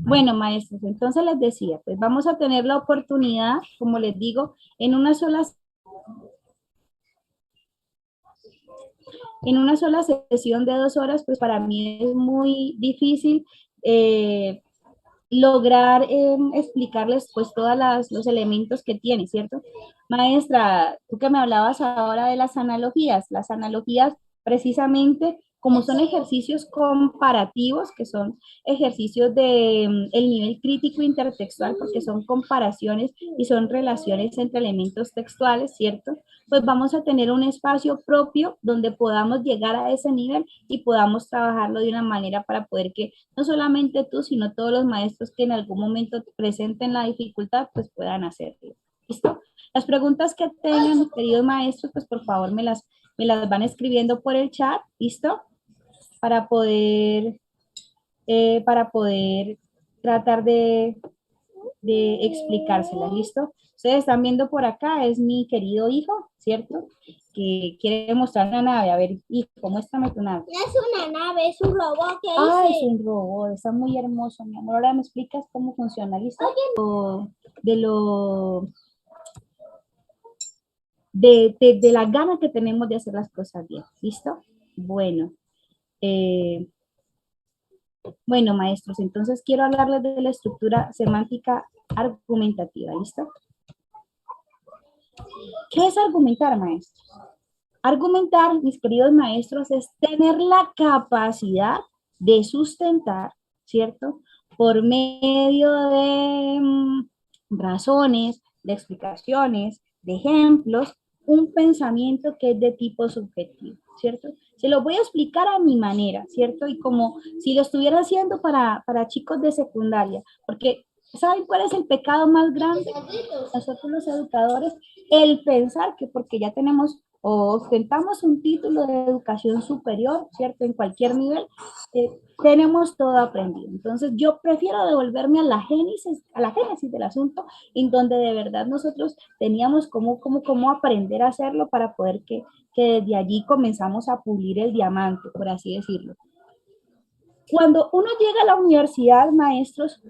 Bueno, maestros, entonces les decía, pues vamos a tener la oportunidad, como les digo, en una sola sesión de 2 horas, pues para mí es muy difícil lograr explicarles pues todos los elementos que tiene, ¿cierto? Maestra, tú que me hablabas ahora de las analogías precisamente como son ejercicios comparativos, que son ejercicios de el nivel crítico intertextual, porque son comparaciones y son relaciones entre elementos textuales, ¿cierto? Pues vamos a tener un espacio propio donde podamos llegar a ese nivel y podamos trabajarlo de una manera para poder que no solamente tú, sino todos los maestros que en algún momento presenten la dificultad, pues puedan hacerlo. ¿Listo? Las preguntas que tengan, mis queridos maestros, pues por favor me las van escribiendo por el chat, ¿listo? Para poder tratar de explicárselas, ¿listo? Ustedes están viendo por acá, es mi querido hijo, ¿cierto? Que quiere mostrar una nave. A ver, hijo, muéstrame tu nave.
No es una nave, es un robot que
Ah,
hice.
es un robot, está muy hermoso, mi amor. Ahora me explicas cómo funciona, ¿listo? De la gana que tenemos de hacer las cosas bien, ¿listo? Bueno. Bueno, maestros, entonces quiero hablarles de la estructura semántica argumentativa, ¿listo? ¿Qué es argumentar, maestros? Argumentar, mis queridos maestros, es tener la capacidad de sustentar, ¿cierto? Por medio de razones, de explicaciones, de ejemplos, un pensamiento que es de tipo subjetivo, ¿cierto? Se lo voy a explicar a mi manera, ¿cierto? Y como si lo estuviera haciendo para chicos de secundaria, porque ¿saben cuál es el pecado más grande? Nosotros los educadores, el pensar que porque ya tenemos o ostentamos un título de educación superior, ¿cierto? En cualquier nivel, tenemos todo aprendido. Entonces yo prefiero devolverme a la génesis del asunto, en donde de verdad nosotros teníamos cómo aprender a hacerlo para poder que desde allí comenzamos a pulir el diamante, por así decirlo. Cuando uno llega a la universidad, maestros,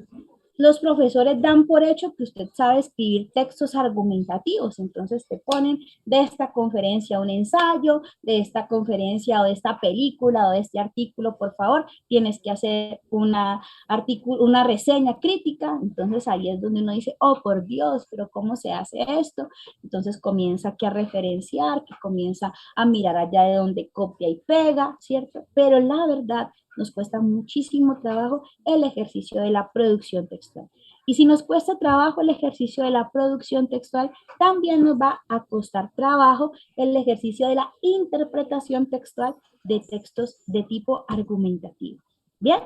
los profesores dan por hecho que usted sabe escribir textos argumentativos, entonces te ponen de esta conferencia un ensayo, de esta conferencia o de esta película o de este artículo, por favor, tienes que hacer una reseña crítica, entonces ahí es donde uno dice, oh, por Dios, pero ¿cómo se hace esto? Entonces comienza aquí a referenciar, que comienza a mirar allá de donde copia y pega, ¿cierto? Pero la verdad, nos cuesta muchísimo trabajo el ejercicio de la producción textual. Y si nos cuesta trabajo el ejercicio de la producción textual, también nos va a costar trabajo el ejercicio de la interpretación textual de textos de tipo argumentativo. ¿Bien?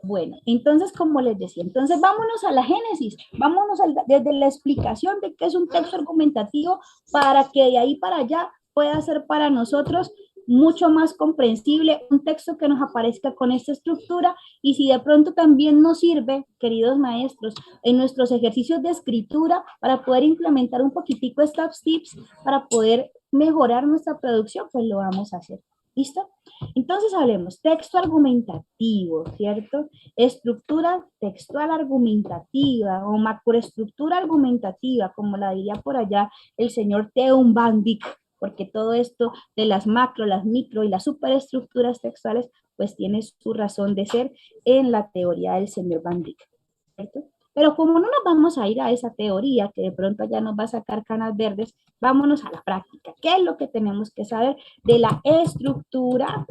Bueno, entonces, como les decía, entonces vámonos a la génesis, vámonos desde la explicación de qué es un texto argumentativo para que de ahí para allá pueda ser para nosotros mucho más comprensible un texto que nos aparezca con esta estructura y si de pronto también nos sirve, queridos maestros, en nuestros ejercicios de escritura para poder implementar un poquitico estos tips para poder mejorar nuestra producción, pues lo vamos a hacer. ¿Listo? Entonces hablemos, texto argumentativo, ¿cierto? Estructura textual argumentativa o macroestructura argumentativa, como la diría por allá el señor Teun Van Dyck, porque todo esto de las macro, las micro y las superestructuras textuales, pues tiene su razón de ser en la teoría del señor Van Dyck, ¿cierto? Pero como no nos vamos a ir a esa teoría, que de pronto ya nos va a sacar canas verdes, vámonos a la práctica. ¿Qué es lo que tenemos que saber de la estructura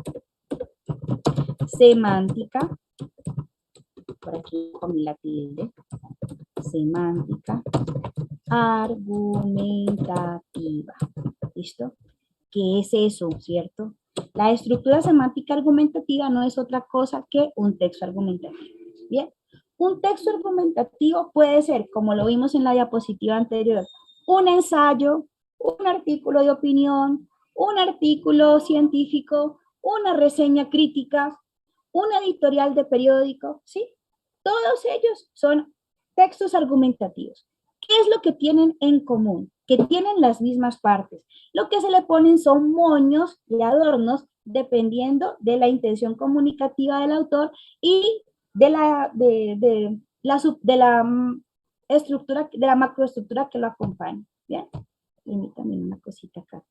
semántica? Por aquí con la tilde. Semántica argumentativa. ¿Listo? ¿Qué es eso, cierto? La estructura semántica argumentativa no es otra cosa que un texto argumentativo. Bien. Un texto argumentativo puede ser, como lo vimos en la diapositiva anterior, un ensayo, un artículo de opinión, un artículo científico, una reseña crítica, un editorial de periódico, ¿sí? Todos ellos son textos argumentativos. ¿Qué es lo que tienen en común? Que tienen las mismas partes. Lo que se le ponen son moños y adornos dependiendo de la intención comunicativa del autor y de la estructura, de la macroestructura que lo acompaña. Bien, permítanme una cosita acá.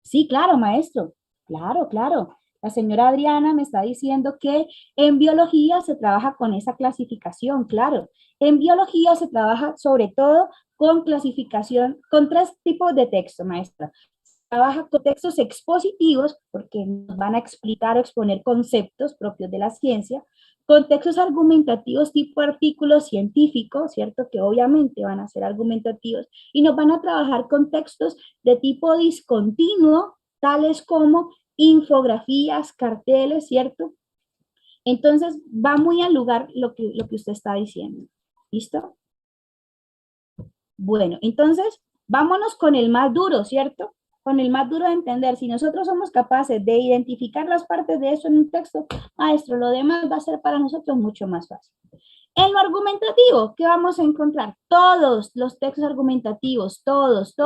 Sí, claro, maestro. Claro, claro. La señora Adriana me está diciendo que en biología se trabaja con esa clasificación, claro. En biología se trabaja sobre todo con clasificación, con 3 tipos de texto, maestra. Trabaja con textos expositivos, porque nos van a explicar o exponer conceptos propios de la ciencia, con textos argumentativos tipo artículos científicos, ¿cierto? Que obviamente van a ser argumentativos, y nos van a trabajar con textos de tipo discontinuo, tales como infografías, carteles, ¿cierto? Entonces, va muy al lugar lo que usted está diciendo. ¿Listo? Bueno, entonces, vámonos con el más duro, ¿cierto? Con el más duro de entender. Si nosotros somos capaces de identificar las partes de eso en un texto, maestro, lo demás va a ser para nosotros mucho más fácil. En lo argumentativo, ¿qué vamos a encontrar? Todos los textos argumentativos, todos,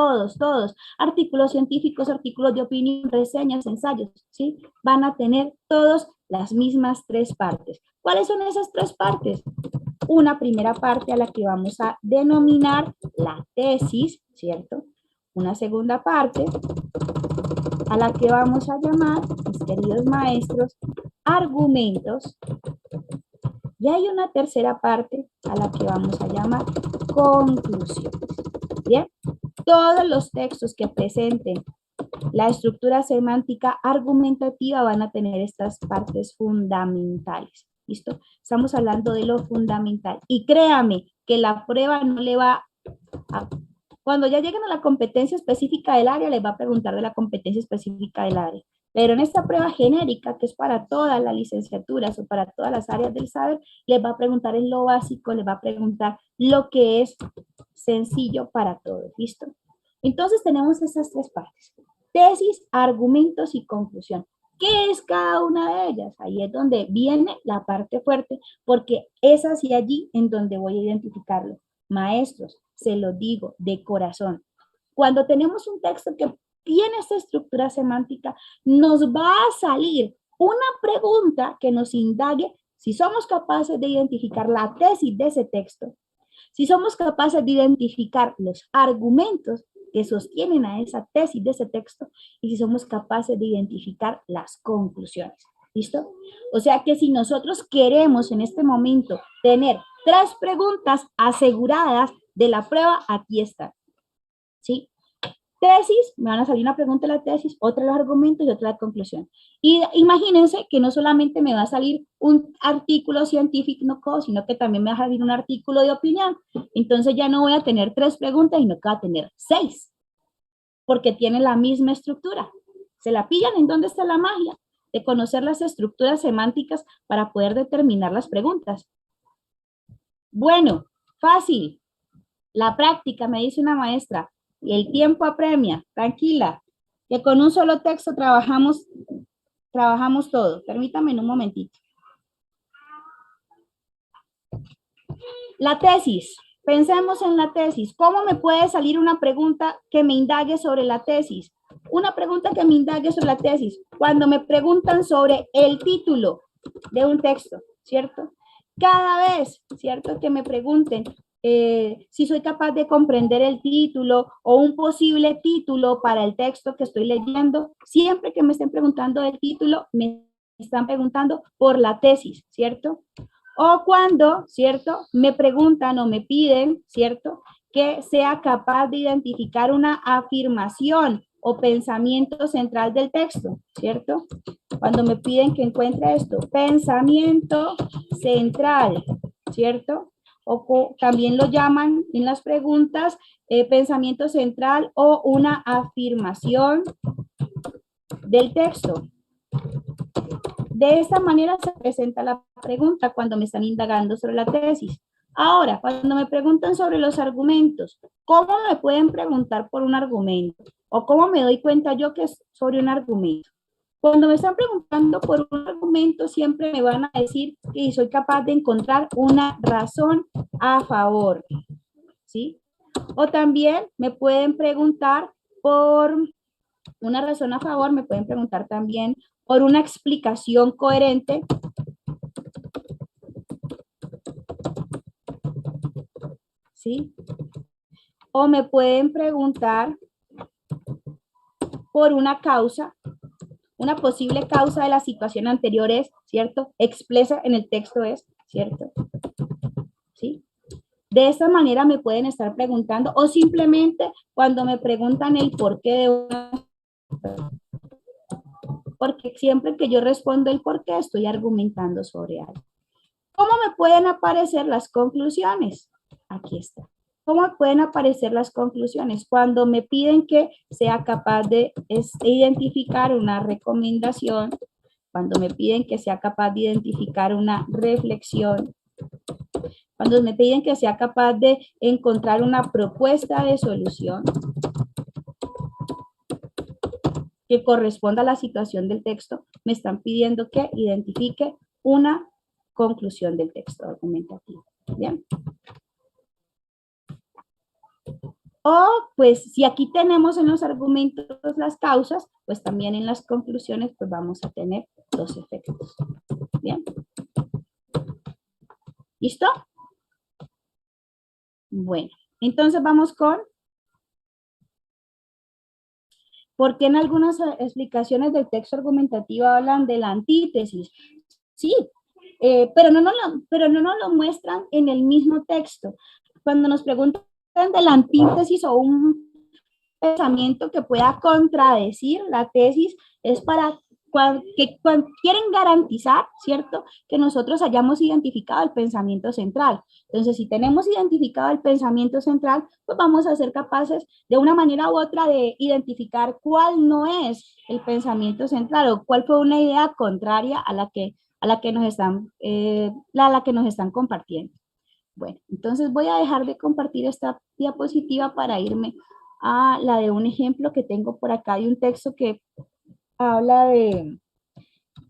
artículos científicos, artículos de opinión, reseñas, ensayos, ¿sí? Van a tener todos las mismas 3 partes. ¿Cuáles son esas 3 partes? Una primera parte a la que vamos a denominar la tesis, ¿cierto? Una segunda parte a la que vamos a llamar, mis queridos maestros, argumentos. Y hay una tercera parte a la que vamos a llamar conclusiones. Bien, todos los textos que presenten la estructura semántica argumentativa van a tener estas partes fundamentales. ¿Listo? Estamos hablando de lo fundamental. Y créame que la prueba no le va a... Cuando ya lleguen a la competencia específica del área, les va a preguntar de la competencia específica del área. Pero en esta prueba genérica, que es para todas las licenciaturas o para todas las áreas del saber, les va a preguntar en lo básico, les va a preguntar lo que es sencillo para todos. ¿Listo? Entonces tenemos esas 3 partes. Tesis, argumentos y conclusión. ¿Qué es cada una de ellas? Ahí es donde viene la parte fuerte, porque es así allí en donde voy a identificarlo. Maestros, se lo digo de corazón. Cuando tenemos un texto que tiene esta estructura semántica, nos va a salir una pregunta que nos indague si somos capaces de identificar la tesis de ese texto, si somos capaces de identificar los argumentos que sostienen a esa tesis de ese texto y si somos capaces de identificar las conclusiones. ¿Listo? O sea que si nosotros queremos en este momento tener 3 preguntas aseguradas de la prueba, aquí están. ¿Sí? Tesis, me van a salir una pregunta de la tesis, otra de los argumentos y otra de conclusión. Y imagínense que no solamente me va a salir un artículo científico, sino que también me va a salir un artículo de opinión. Entonces ya no voy a tener 3 preguntas, sino que voy a tener 6, porque tienen la misma estructura. ¿Se la pillan? ¿En dónde está la magia de conocer las estructuras semánticas para poder determinar las preguntas? Bueno, fácil. La práctica, me dice una maestra, y el tiempo apremia, tranquila, que con un solo texto trabajamos todo. Permítame un momentito. La tesis, Pensemos en la tesis. ¿Cómo me puede salir una pregunta que me indague sobre la tesis? Una pregunta que me indague sobre la tesis. Cuando me preguntan sobre el título de un texto, ¿cierto? Cada vez, ¿cierto? Que me pregunten si soy capaz de comprender el título o un posible título para el texto que estoy leyendo, siempre que me estén preguntando del título, me están preguntando por la tesis, ¿cierto? O cuando, ¿cierto? Me preguntan o me piden, ¿cierto? Que sea capaz de identificar una afirmación o pensamiento central del texto, ¿cierto? Cuando me piden que encuentre esto, pensamiento central, ¿cierto? O también lo llaman en las preguntas pensamiento central o una afirmación del texto. De esta manera se presenta la pregunta cuando me están indagando sobre la tesis. Ahora, cuando me preguntan sobre los argumentos, ¿cómo me pueden preguntar por un argumento? ¿O cómo me doy cuenta yo que es sobre un argumento? Cuando me están preguntando por un argumento, siempre me van a decir que soy capaz de encontrar una razón a favor, ¿sí? O también me pueden preguntar por una razón a favor, me pueden preguntar también por una explicación coherente. ¿Sí? O me pueden preguntar por una causa, una posible causa de la situación anterior es, ¿cierto? Expresa en el texto es, ¿cierto? ¿Sí? De esta manera me pueden estar preguntando o simplemente cuando me preguntan el porqué de una... Porque siempre que yo respondo el porqué estoy argumentando sobre algo. ¿Cómo me pueden aparecer las conclusiones? Aquí está. ¿Cómo pueden aparecer las conclusiones? Cuando me piden que sea capaz de identificar una recomendación, cuando me piden que sea capaz de identificar una reflexión, cuando me piden que sea capaz de encontrar una propuesta de solución que corresponda a la situación del texto, me están pidiendo que identifique una conclusión del texto argumentativo. ¿Bien? O, pues, si aquí tenemos en los argumentos las causas, pues también en las conclusiones, pues vamos a tener los efectos. ¿Bien? ¿Listo? Bueno, entonces vamos con... ¿Por qué en algunas explicaciones del texto argumentativo hablan de la antítesis? Sí, pero no nos lo muestran en el mismo texto. Cuando nos preguntan de la antítesis o un pensamiento que pueda contradecir la tesis, es para que quieren garantizar, ¿cierto? Que nosotros hayamos identificado el pensamiento central. Entonces, si tenemos identificado el pensamiento central, pues vamos a ser capaces de una manera u otra de identificar cuál no es el pensamiento central o cuál fue una idea contraria a la que nos están compartiendo. Bueno, entonces voy a dejar de compartir esta diapositiva para irme a la de un ejemplo que tengo por acá de un texto que habla de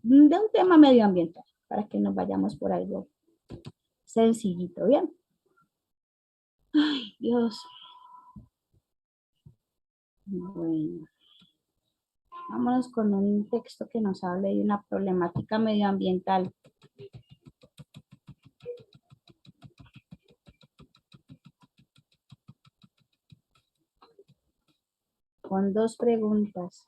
un tema medioambiental, para que nos vayamos por algo sencillito, ¿bien? Ay, Dios. Bueno, vámonos con un texto que nos hable de una problemática medioambiental. Con dos preguntas.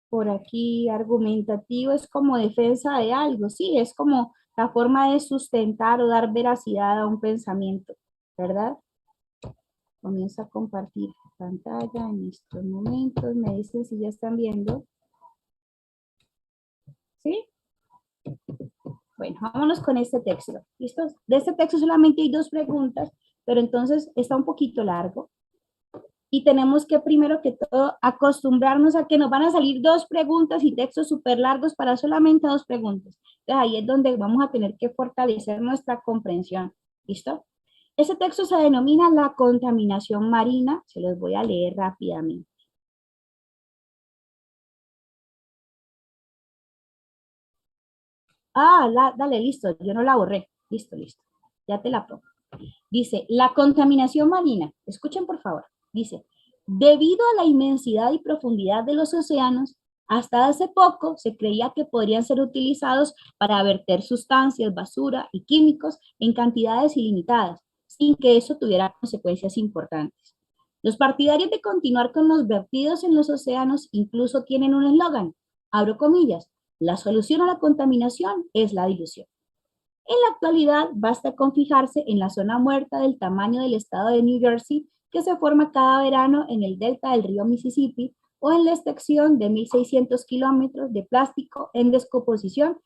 Por aquí, argumentativo es como defensa de algo, sí, es como la forma de sustentar o dar veracidad a un pensamiento, ¿verdad? Comienzo a compartir pantalla en estos momentos, me dicen si ya están viendo. ¿Sí? Bueno, vámonos con este texto, ¿listos? De este texto solamente hay dos preguntas, pero entonces está un poquito largo. Y tenemos que primero que todo acostumbrarnos a que nos van a salir dos preguntas y textos súper largos para solamente dos preguntas. Entonces ahí es donde vamos a tener que fortalecer nuestra comprensión. ¿Listo? Este texto se denomina la contaminación marina. Se los voy a leer rápidamente. Dale, listo, yo no la borré. Listo, ya te la pongo. Dice, la contaminación marina, escuchen por favor, dice, debido a la inmensidad y profundidad de los océanos, hasta hace poco se creía que podrían ser utilizados para verter sustancias, basura y químicos en cantidades ilimitadas, sin que eso tuviera consecuencias importantes. Los partidarios de continuar con los vertidos en los océanos incluso tienen un eslogan, abro comillas, la solución a la contaminación es la dilución. En la actualidad, basta con fijarse en la zona muerta del tamaño del estado de New Jersey que se forma cada verano en el delta del río Mississippi o en la extracción de 1.600 kilómetros de plástico en descomposición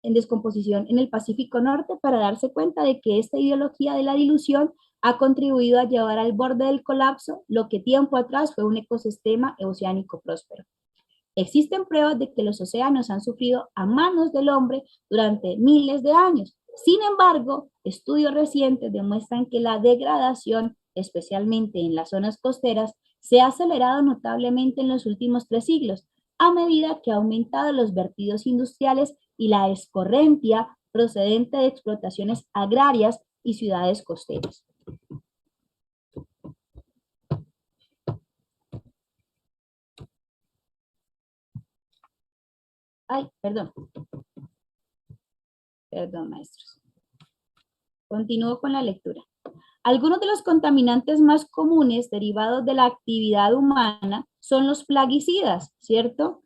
en el Pacífico Norte para darse cuenta de que esta ideología de la dilución ha contribuido a llevar al borde del colapso lo que tiempo atrás fue un ecosistema oceánico próspero. Existen pruebas de que los océanos han sufrido a manos del hombre durante miles de años. Sin embargo, estudios recientes demuestran que la degradación, especialmente en las zonas costeras, se ha acelerado notablemente en los últimos 3 siglos, a medida que ha aumentado los vertidos industriales y la escorrentia procedente de explotaciones agrarias y ciudades costeras. Perdón, maestros. Continúo con la lectura. Algunos de los contaminantes más comunes derivados de la actividad humana son los plaguicidas, ¿cierto?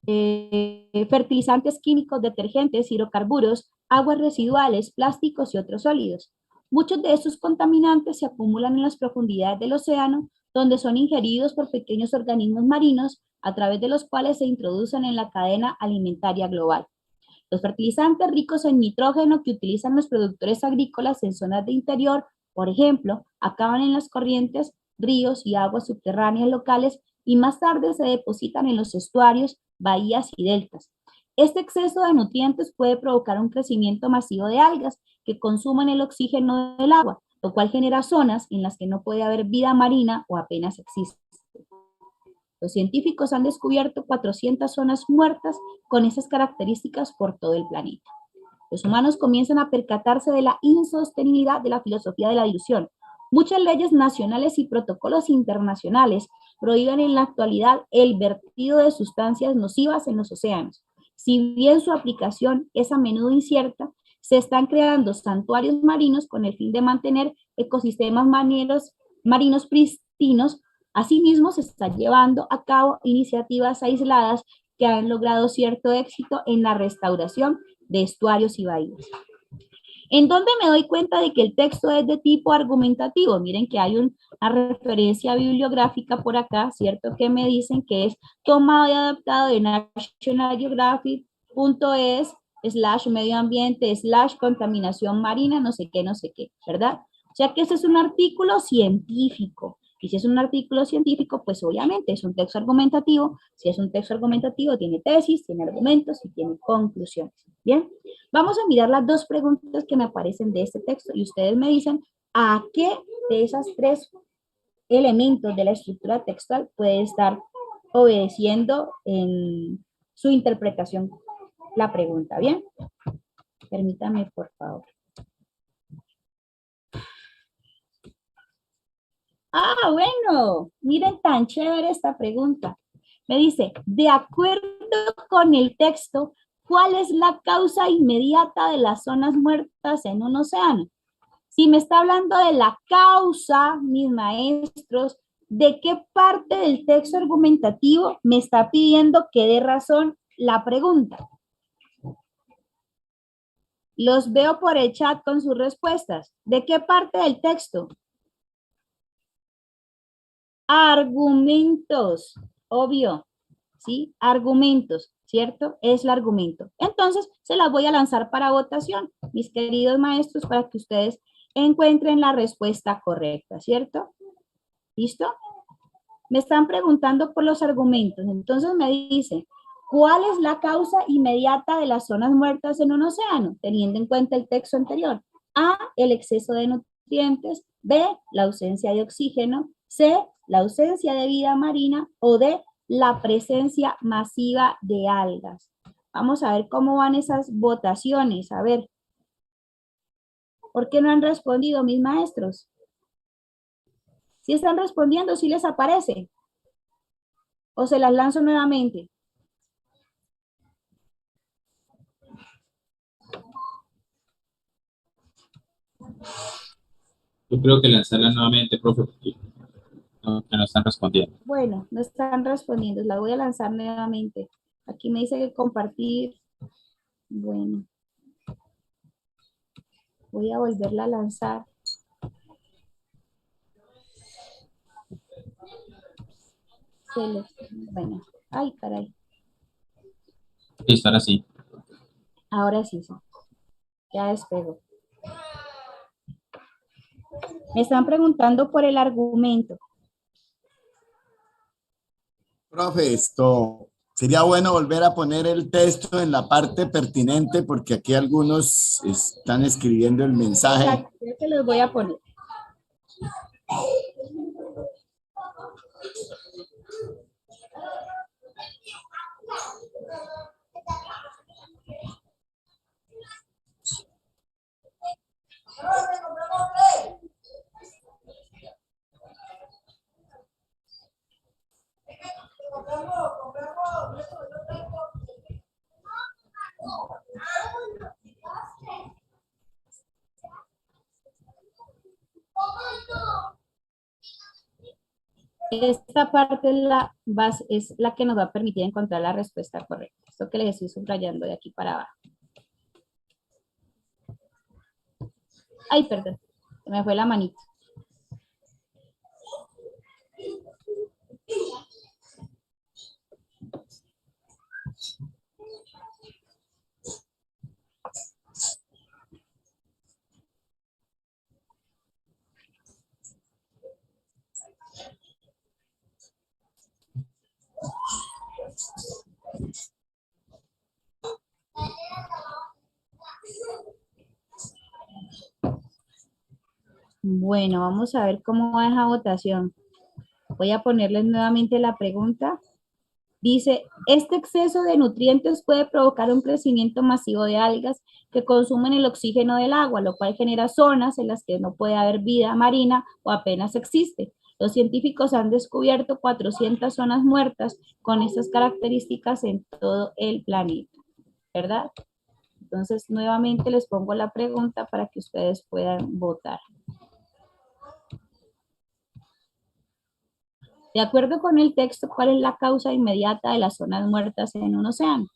Fertilizantes químicos, detergentes, hidrocarburos, aguas residuales, plásticos y otros sólidos. Muchos de estos contaminantes se acumulan en las profundidades del océano, donde son ingeridos por pequeños organismos marinos, a través de los cuales se introducen en la cadena alimentaria global. Los fertilizantes ricos en nitrógeno que utilizan los productores agrícolas en zonas de interior, por ejemplo, acaban en las corrientes, ríos y aguas subterráneas locales y más tarde se depositan en los estuarios, bahías y deltas. Este exceso de nutrientes puede provocar un crecimiento masivo de algas que consumen el oxígeno del agua, lo cual genera zonas en las que no puede haber vida marina o apenas existe. Los científicos han descubierto 400 zonas muertas con esas características por todo el planeta. Los humanos comienzan a percatarse de la insostenibilidad de la filosofía de la dilución. Muchas leyes nacionales y protocolos internacionales prohíben en la actualidad el vertido de sustancias nocivas en los océanos. Si bien su aplicación es a menudo incierta, se están creando santuarios marinos con el fin de mantener ecosistemas marinos pristinos. Asimismo, se están llevando a cabo iniciativas aisladas que han logrado cierto éxito en la restauración de estuarios y bahías. ¿En dónde me doy cuenta de que el texto es de tipo argumentativo? Miren que hay una referencia bibliográfica por acá, ¿cierto? Que me dicen que es tomado y adaptado de National Geographic.es/medio ambiente/contaminación marina, no sé qué, ¿verdad? O sea que ese es un artículo científico. Y si es un artículo científico, pues obviamente es un texto argumentativo. Si es un texto argumentativo, tiene tesis, tiene argumentos y tiene conclusiones. Bien, vamos a mirar las 2 preguntas que me aparecen de este texto y ustedes me dicen a qué de esas 3 elementos de la estructura textual puede estar obedeciendo en su interpretación la pregunta. Bien, permítame por favor. Bueno, miren tan chévere esta pregunta. Me dice, de acuerdo con el texto, ¿cuál es la causa inmediata de las zonas muertas en un océano? Si me está hablando de la causa, mis maestros, ¿de qué parte del texto argumentativo me está pidiendo que dé razón la pregunta? Los veo por el chat con sus respuestas. ¿De qué parte del texto? Argumentos, obvio, ¿sí? Argumentos, ¿cierto? Es el argumento. Entonces, se las voy a lanzar para votación, mis queridos maestros, para que ustedes encuentren la respuesta correcta, ¿cierto? ¿Listo? Me están preguntando por los argumentos, entonces me dicen, ¿cuál es la causa inmediata de las zonas muertas en un océano? Teniendo en cuenta el texto anterior. A, el exceso de nutrientes. B, la ausencia de oxígeno. C, la ausencia de vida marina. O D, la presencia masiva de algas. Vamos a ver cómo van esas votaciones. A ver. ¿Por qué no han respondido mis maestros? Si están respondiendo, ¿sí les aparece? ¿O se las lanzo nuevamente?
Yo creo que lanzarla nuevamente, profe, porque no están respondiendo.
Bueno, no están respondiendo. La voy a lanzar nuevamente. Aquí me dice que compartir. Bueno. Voy a volverla a lanzar. Bueno. Ay, caray.
Listo, ahora sí.
Ahora sí, sí. Ya despego. Me están preguntando por el argumento.
Profe, esto sería bueno volver a poner el texto en la parte pertinente porque aquí algunos están escribiendo el mensaje.
Exacto, creo que los voy a poner. Esta parte es la que nos va a permitir encontrar la respuesta correcta. Esto que les estoy subrayando de aquí para abajo. Ay, perdón, se me fue la manita. Bueno, vamos a ver cómo va esa votación. Voy a ponerles nuevamente la pregunta. Dice, este exceso de nutrientes puede provocar un crecimiento masivo de algas que consumen el oxígeno del agua, lo cual genera zonas en las que no puede haber vida marina o apenas existe. Los científicos han descubierto 400 zonas muertas con estas características en todo el planeta, ¿verdad? Entonces, nuevamente les pongo la pregunta para que ustedes puedan votar. De acuerdo con el texto, ¿cuál es la causa inmediata de las zonas muertas en un océano?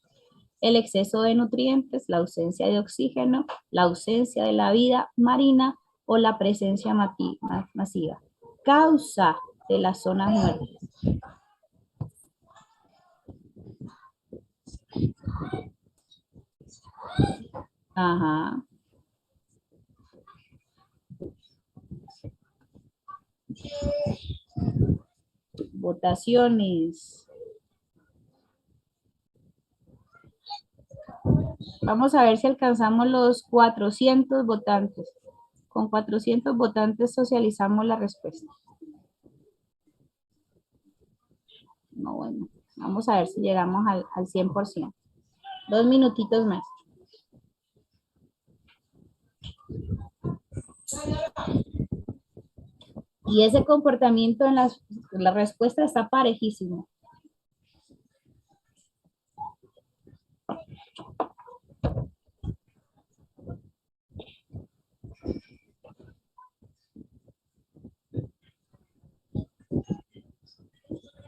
El exceso de nutrientes, la ausencia de oxígeno, la ausencia de la vida marina o la presencia masiva. Causa de las zonas muertas. Ajá. Votaciones. Vamos a ver si alcanzamos los 400 votantes. Con 400 votantes socializamos la respuesta. No, bueno. Vamos a ver si llegamos al 100%. 2 minutitos más. Y ese comportamiento en la respuesta está parejísimo.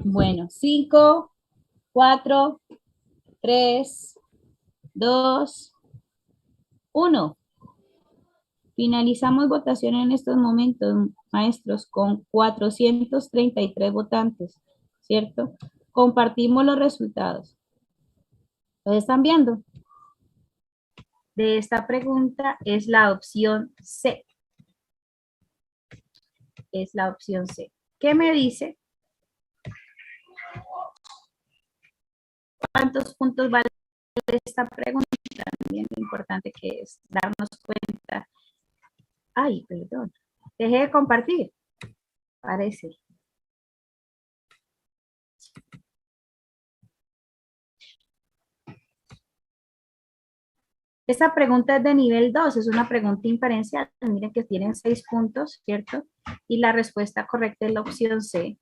Bueno, 5, 4, 3, 2, 1. Finalizamos votación en estos momentos, maestros, con 433 votantes, ¿cierto? Compartimos los resultados. ¿Los están viendo? De esta pregunta es la opción C. Es la opción C. ¿Qué me dice? ¿Cuántos puntos vale esta pregunta? También lo importante que es darnos cuenta. Ay, perdón. Dejé de compartir. Parece. Esta pregunta es de nivel 2, es una pregunta inferencial. Miren que tienen 6 puntos, ¿cierto? Y la respuesta correcta es la opción C.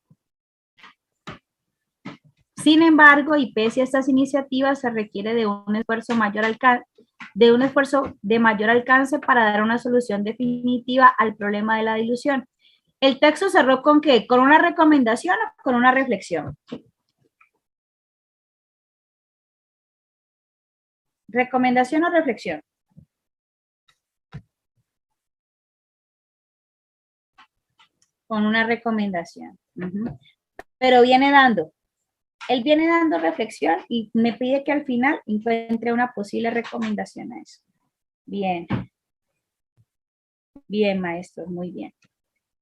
Sin embargo, y pese a estas iniciativas, se requiere de un esfuerzo de mayor alcance para dar una solución definitiva al problema de la dilución. ¿El texto cerró con qué? ¿Con una recomendación o con una reflexión? ¿Recomendación o reflexión? Con una recomendación. Pero viene dando. Él viene dando reflexión y me pide que al final encuentre una posible recomendación a eso. Bien. Bien, maestros, muy bien.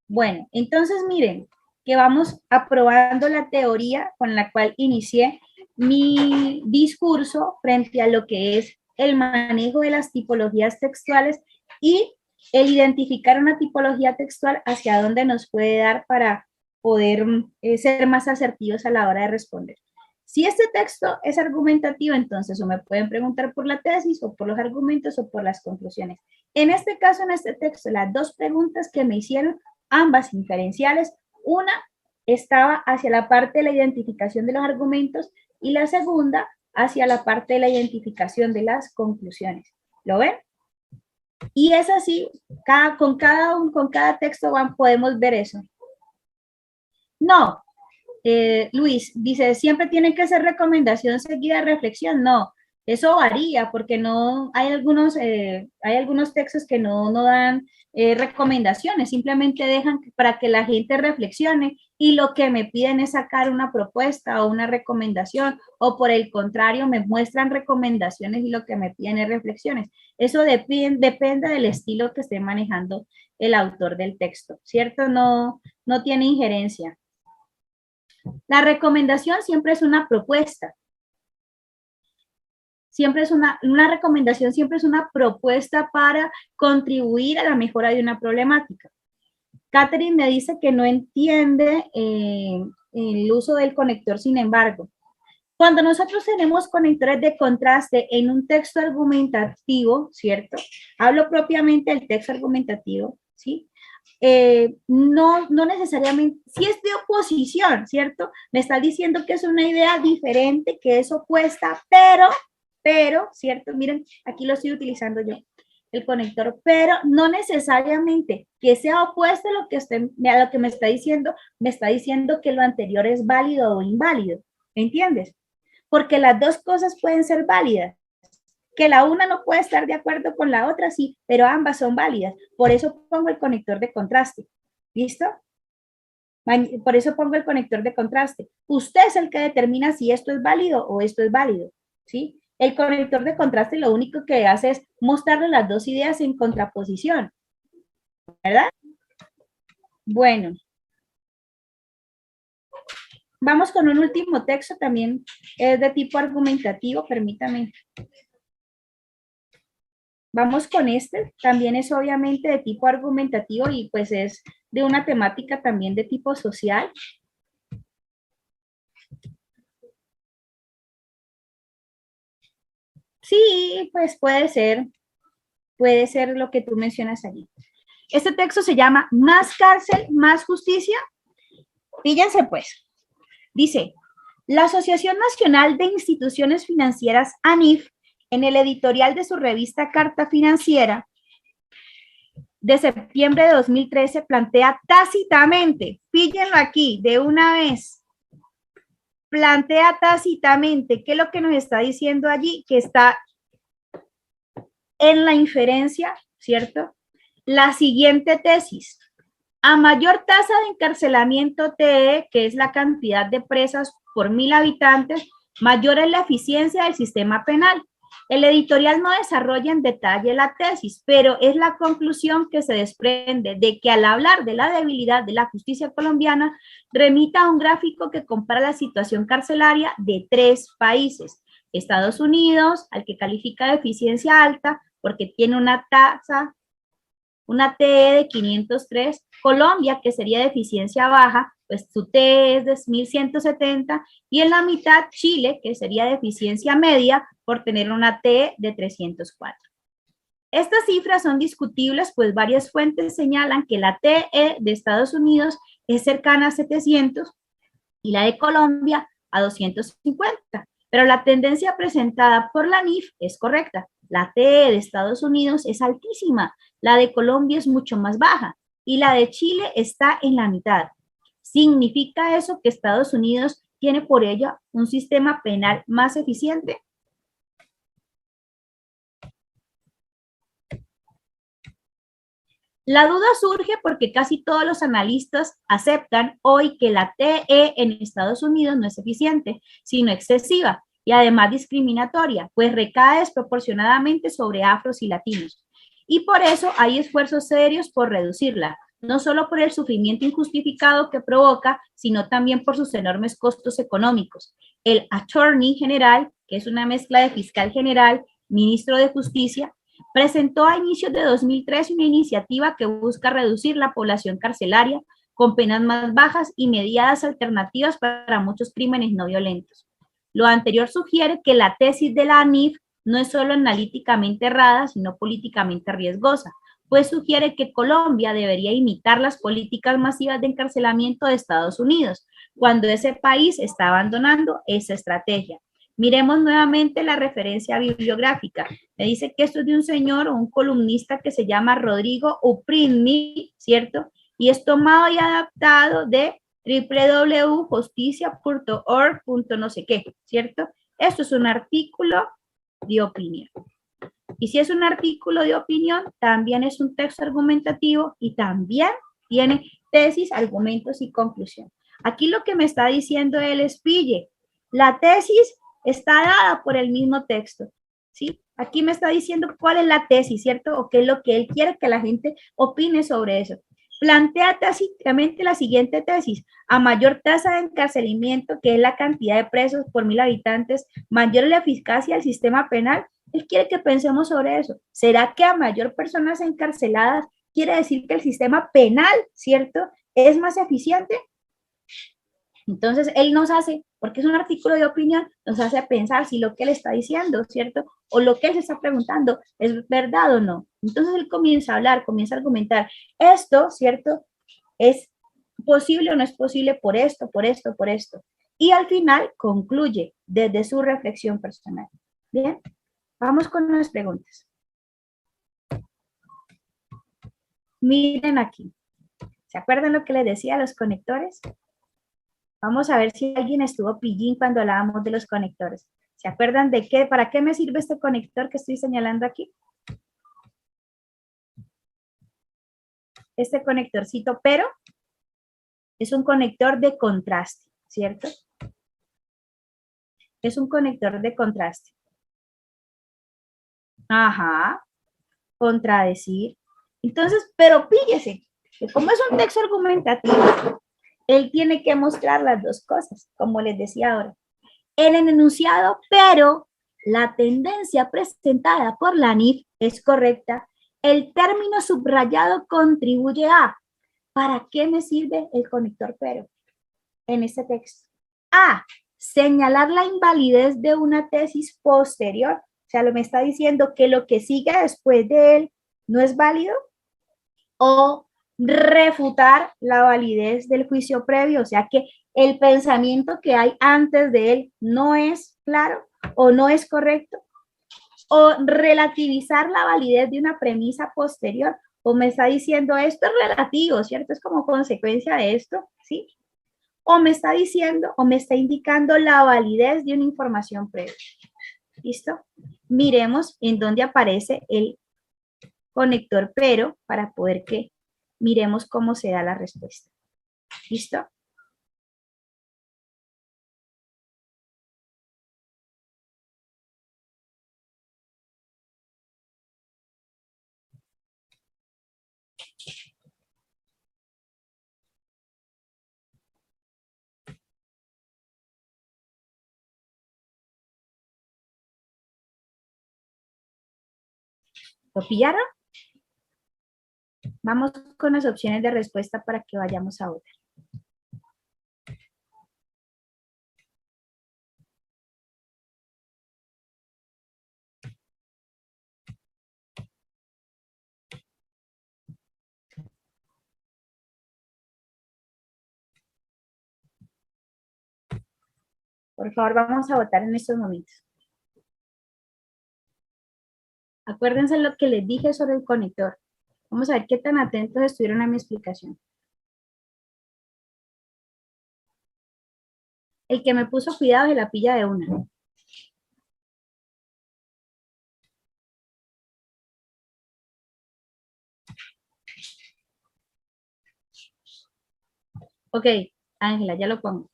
Bueno, entonces miren que vamos aprobando la teoría con la cual inicié mi discurso frente a lo que es el manejo de las tipologías textuales y el identificar una tipología textual hacia dónde nos puede dar para poder ser más asertivos a la hora de responder. Si este texto es argumentativo, entonces o me pueden preguntar por la tesis o por los argumentos o por las conclusiones. En este caso, en este texto, las dos preguntas que me hicieron, ambas inferenciales, una estaba hacia la parte de la identificación de los argumentos y la segunda hacia la parte de la identificación de las conclusiones. ¿Lo ven? Y es así, con cada texto podemos ver eso. No, Luis dice, ¿siempre tiene que ser recomendación seguida de reflexión? No, eso varía porque no hay algunos textos que no dan recomendaciones, simplemente dejan para que la gente reflexione y lo que me piden es sacar una propuesta o una recomendación o por el contrario me muestran recomendaciones y lo que me piden es reflexiones. Eso depende del estilo que esté manejando el autor del texto, ¿cierto? No tiene injerencia. La recomendación siempre es una propuesta. Siempre es una recomendación, siempre es una propuesta para contribuir a la mejora de una problemática. Catherine me dice que no entiende el uso del conector, sin embargo. Cuando nosotros tenemos conectores de contraste en un texto argumentativo, ¿cierto? Hablo propiamente del texto argumentativo, ¿sí? No necesariamente, si es de oposición, ¿cierto? Me está diciendo que es una idea diferente, que es opuesta, pero, ¿cierto? Miren, aquí lo estoy utilizando yo, el conector, pero no necesariamente que sea opuesto a lo que me está diciendo que lo anterior es válido o inválido, ¿entiendes? Porque las dos cosas pueden ser válidas. Que la una no puede estar de acuerdo con la otra, sí, pero ambas son válidas. Por eso pongo el conector de contraste. ¿Listo? Por eso pongo el conector de contraste. Usted es el que determina si esto es válido o esto es válido. ¿Sí? El conector de contraste lo único que hace es mostrarle las dos ideas en contraposición. ¿Verdad? Bueno. Vamos con un último texto, también es de tipo argumentativo, permítame. Vamos con este, también es obviamente de tipo argumentativo y pues es de una temática también de tipo social. Sí, pues puede ser lo que tú mencionas allí. Este texto se llama Más cárcel, más justicia. Fíjense pues, dice, la Asociación Nacional de Instituciones Financieras, ANIF, en el editorial de su revista Carta Financiera de septiembre de 2013 plantea tácitamente, píllenlo aquí de una vez, plantea tácitamente, ¿qué es lo que nos está diciendo allí? Que está en la inferencia, ¿cierto? La siguiente tesis, a mayor tasa de encarcelamiento TE, que es la cantidad de presas por 1000 habitantes, mayor es la eficiencia del sistema penal. El editorial no desarrolla en detalle la tesis, pero es la conclusión que se desprende de que al hablar de la debilidad de la justicia colombiana, remita a un gráfico que compara la situación carcelaria de 3 países. Estados Unidos, al que califica de eficiencia alta, porque tiene una tasa, una TE de 503, Colombia, que sería de eficiencia baja, pues su TE es de 1170, y en la mitad Chile, que sería de eficiencia media, por tener una TE de 304. Estas cifras son discutibles, pues varias fuentes señalan que la TE de Estados Unidos es cercana a 700 y la de Colombia a 250, pero la tendencia presentada por la NIF es correcta. La TE de Estados Unidos es altísima, la de Colombia es mucho más baja y la de Chile está en la mitad. ¿Significa eso que Estados Unidos tiene por ello un sistema penal más eficiente? La duda surge porque casi todos los analistas aceptan hoy que la TE en Estados Unidos no es eficiente, sino excesiva y además discriminatoria, pues recae desproporcionadamente sobre afros y latinos. Y por eso hay esfuerzos serios por reducirla, no solo por el sufrimiento injustificado que provoca, sino también por sus enormes costos económicos. El Attorney General, que es una mezcla de fiscal general, ministro de Justicia, presentó a inicios de 2013 una iniciativa que busca reducir la población carcelaria con penas más bajas y medidas alternativas para muchos crímenes no violentos. Lo anterior sugiere que la tesis de la ANIF no es solo analíticamente errada, sino políticamente riesgosa, pues sugiere que Colombia debería imitar las políticas masivas de encarcelamiento de Estados Unidos, cuando ese país está abandonando esa estrategia. Miremos nuevamente la referencia bibliográfica. Me dice que esto es de un señor o un columnista que se llama Rodrigo Uprinmi, ¿cierto? Y es tomado y adaptado de www.justicia.org. no sé qué, ¿cierto? Esto es un artículo de opinión. Y si es un artículo de opinión, también es un texto argumentativo y también tiene tesis, argumentos y conclusión. Aquí lo que me está diciendo él es, pille, la tesis está dada por el mismo texto, ¿sí? Aquí me está diciendo cuál es la tesis, ¿cierto? O qué es lo que él quiere que la gente opine sobre eso. Plantea tácitamente la siguiente tesis: a mayor tasa de encarcelamiento, que es la cantidad de presos por 1000 habitantes, mayor la eficacia del sistema penal. Él quiere que pensemos sobre eso. ¿Será que a mayor personas encarceladas quiere decir que el sistema penal, ¿cierto?, es más eficiente? Entonces, él nos hace, porque es un artículo de opinión, nos hace pensar si lo que él está diciendo, ¿cierto? O lo que él se está preguntando, ¿es verdad o no? Entonces, él comienza a hablar, comienza a argumentar. Esto, ¿cierto?, es posible o no es posible por esto, por esto, por esto. Y al final concluye desde su reflexión personal. Bien, vamos con unas preguntas. Miren aquí. ¿Se acuerdan lo que les decía a los conectores? Vamos a ver si alguien estuvo pillín cuando hablábamos de los conectores. ¿Se acuerdan de qué? ¿Para qué me sirve este conector que estoy señalando aquí? Este conectorcito, pero es un conector de contraste, ¿cierto? Es un conector de contraste. Ajá, contradecir. Entonces, pero píllese, que como es un texto argumentativo, él tiene que mostrar las dos cosas, como les decía ahora. En el enunciado, pero la tendencia presentada por la NIF es correcta. El término subrayado contribuye a. ¿Para qué me sirve el conector pero en este texto? A. Señalar la invalidez de una tesis posterior. O sea, me está diciendo que lo que sigue después de él no es válido. O refutar la validez del juicio previo, o sea que el pensamiento que hay antes de él no es claro o no es correcto, o relativizar la validez de una premisa posterior, o me está diciendo esto es relativo, ¿cierto? Es como consecuencia de esto, ¿sí? O me está diciendo o me está indicando la validez de una información previa. ¿Listo? Miremos en dónde aparece el conector pero para poder que miremos cómo se da la respuesta. ¿Listo? ¿Lo pillaron? Vamos con las opciones de respuesta para que vayamos a otra. Por favor, vamos a votar en estos momentos. Acuérdense lo que les dije sobre el conector. Vamos a ver qué tan atentos estuvieron a mi explicación. El que me puso cuidado se la pilla de una. Ok, Ángela, ya lo pongo.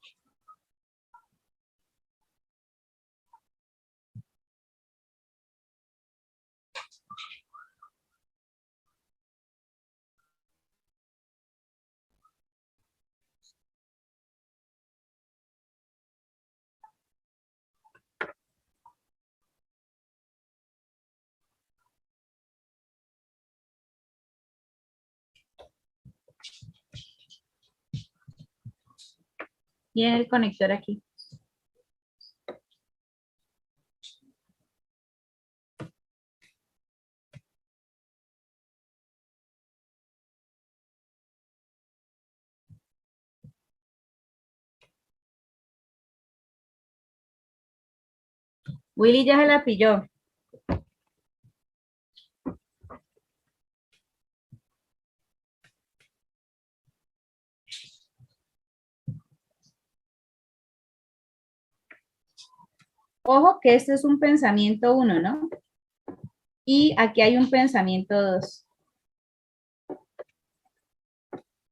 Viene el conector aquí. Willy ya se la pilló. Ojo que este es un pensamiento 1, ¿no? Y aquí hay un pensamiento 2.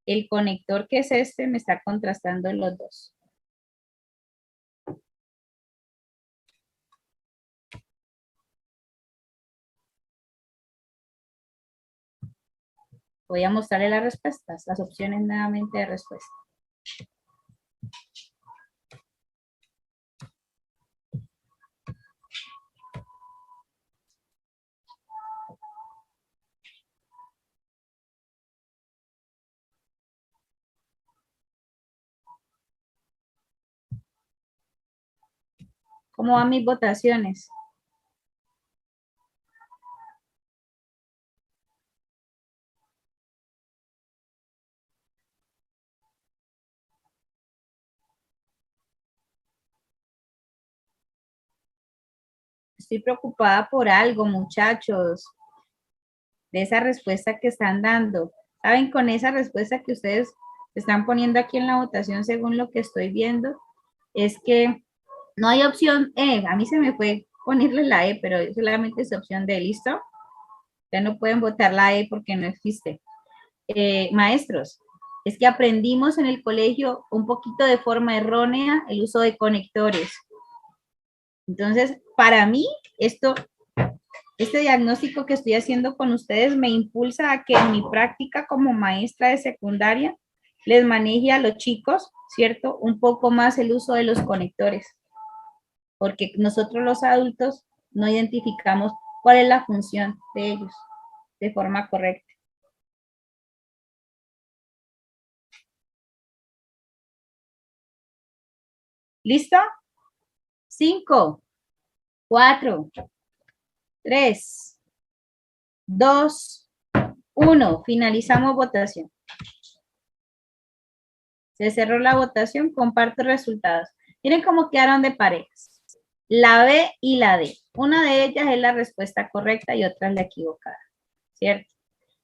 El conector que es este me está contrastando en los dos. Voy a mostrarle las respuestas, las opciones nuevamente de respuesta. ¿Cómo van mis votaciones? Estoy preocupada por algo, muchachos, de esa respuesta que están dando. ¿Saben? Con esa respuesta que ustedes están poniendo aquí en la votación, según lo que estoy viendo, es que no hay opción E. A mí se me fue ponerle la E, pero solamente es opción D. ¿Listo? Ya no pueden votar la E porque no existe. Maestros, es que aprendimos en el colegio un poquito de forma errónea el uso de conectores. Entonces, para mí, este diagnóstico que estoy haciendo con ustedes me impulsa a que en mi práctica como maestra de secundaria les maneje a los chicos, ¿cierto? Un poco más el uso de los conectores. Porque nosotros los adultos no identificamos cuál es la función de ellos de forma correcta. ¿Listo? 5, 4, 3, 2, 1. Finalizamos votación. Se cerró la votación, comparto resultados. Miren cómo quedaron de parejas. La B y la D. Una de ellas es la respuesta correcta y otra es la equivocada, ¿cierto?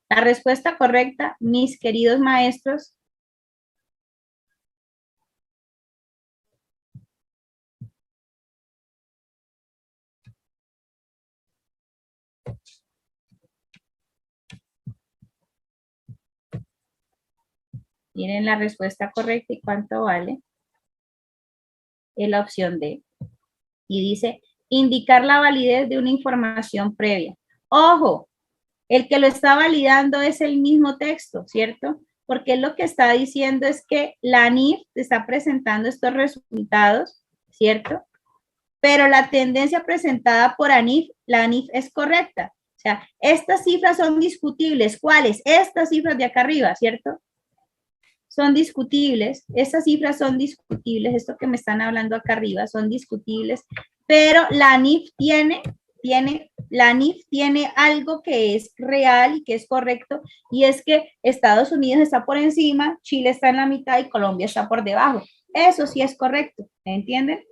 La respuesta correcta, mis queridos maestros, miren la respuesta correcta y cuánto vale. Es la opción D. Y dice, indicar la validez de una información previa. ¡Ojo! El que lo está validando es el mismo texto, ¿cierto? Porque lo que está diciendo es que la ANIF te está presentando estos resultados, ¿cierto? Pero la tendencia presentada por ANIF, la ANIF es correcta. O sea, estas cifras son discutibles. ¿Cuáles? Estas cifras de acá arriba, ¿cierto? Son discutibles, estas cifras son discutibles, esto que me están hablando acá arriba son discutibles, pero la ANIF tiene algo que es real y que es correcto, y es que Estados Unidos está por encima, Chile está en la mitad y Colombia está por debajo. Eso sí es correcto, ¿me entienden?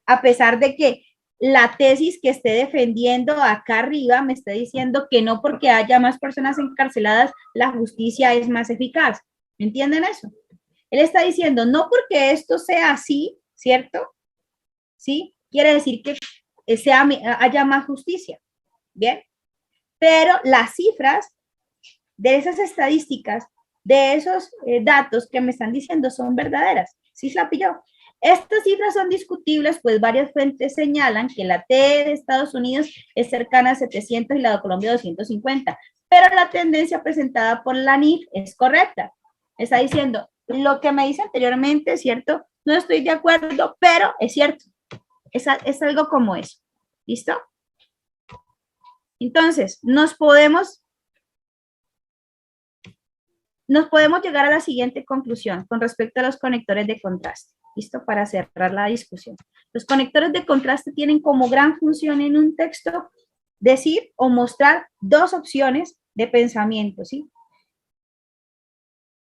A pesar de que la tesis que esté defendiendo acá arriba me esté diciendo que no porque haya más personas encarceladas, la justicia es más eficaz. ¿Me entienden eso? Él está diciendo, no porque esto sea así, ¿cierto? ¿Sí? Quiere decir que haya más justicia. ¿Bien? Pero las cifras de esas estadísticas, de esos datos que me están diciendo son verdaderas. ¿Sí se la pilló? Estas cifras son discutibles, pues varias fuentes señalan que la T de Estados Unidos es cercana a 700 y la de Colombia a 250, pero la tendencia presentada por la NIF es correcta. Está diciendo, lo que me dice anteriormente, ¿cierto? No estoy de acuerdo, pero es cierto. Es algo como eso. ¿Listo? Entonces, nos podemos llegar a la siguiente conclusión con respecto a los conectores de contraste. ¿Listo? Para cerrar la discusión. Los conectores de contraste tienen como gran función en un texto decir o mostrar dos opciones de pensamiento, ¿sí?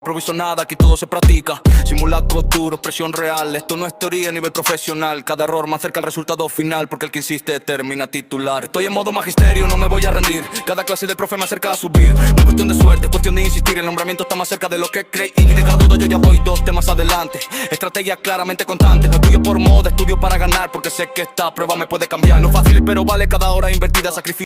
Improviso nada, aquí todo se practica. Simulacro duro, presión real. Esto no es teoría a nivel profesional. Cada error más cerca al resultado final, porque el que insiste termina titular. Estoy en modo magisterio, no me voy a rendir. Cada clase del profe me acerca a subir. No es cuestión de suerte, es cuestión de insistir. El nombramiento está más cerca de lo que creí. Y de cada duda yo ya voy 2 temas adelante. Estrategia claramente constante. No estudio por moda, estudio para ganar, porque sé que esta prueba me puede cambiar. No fácil, pero vale cada hora invertida, sacrificio.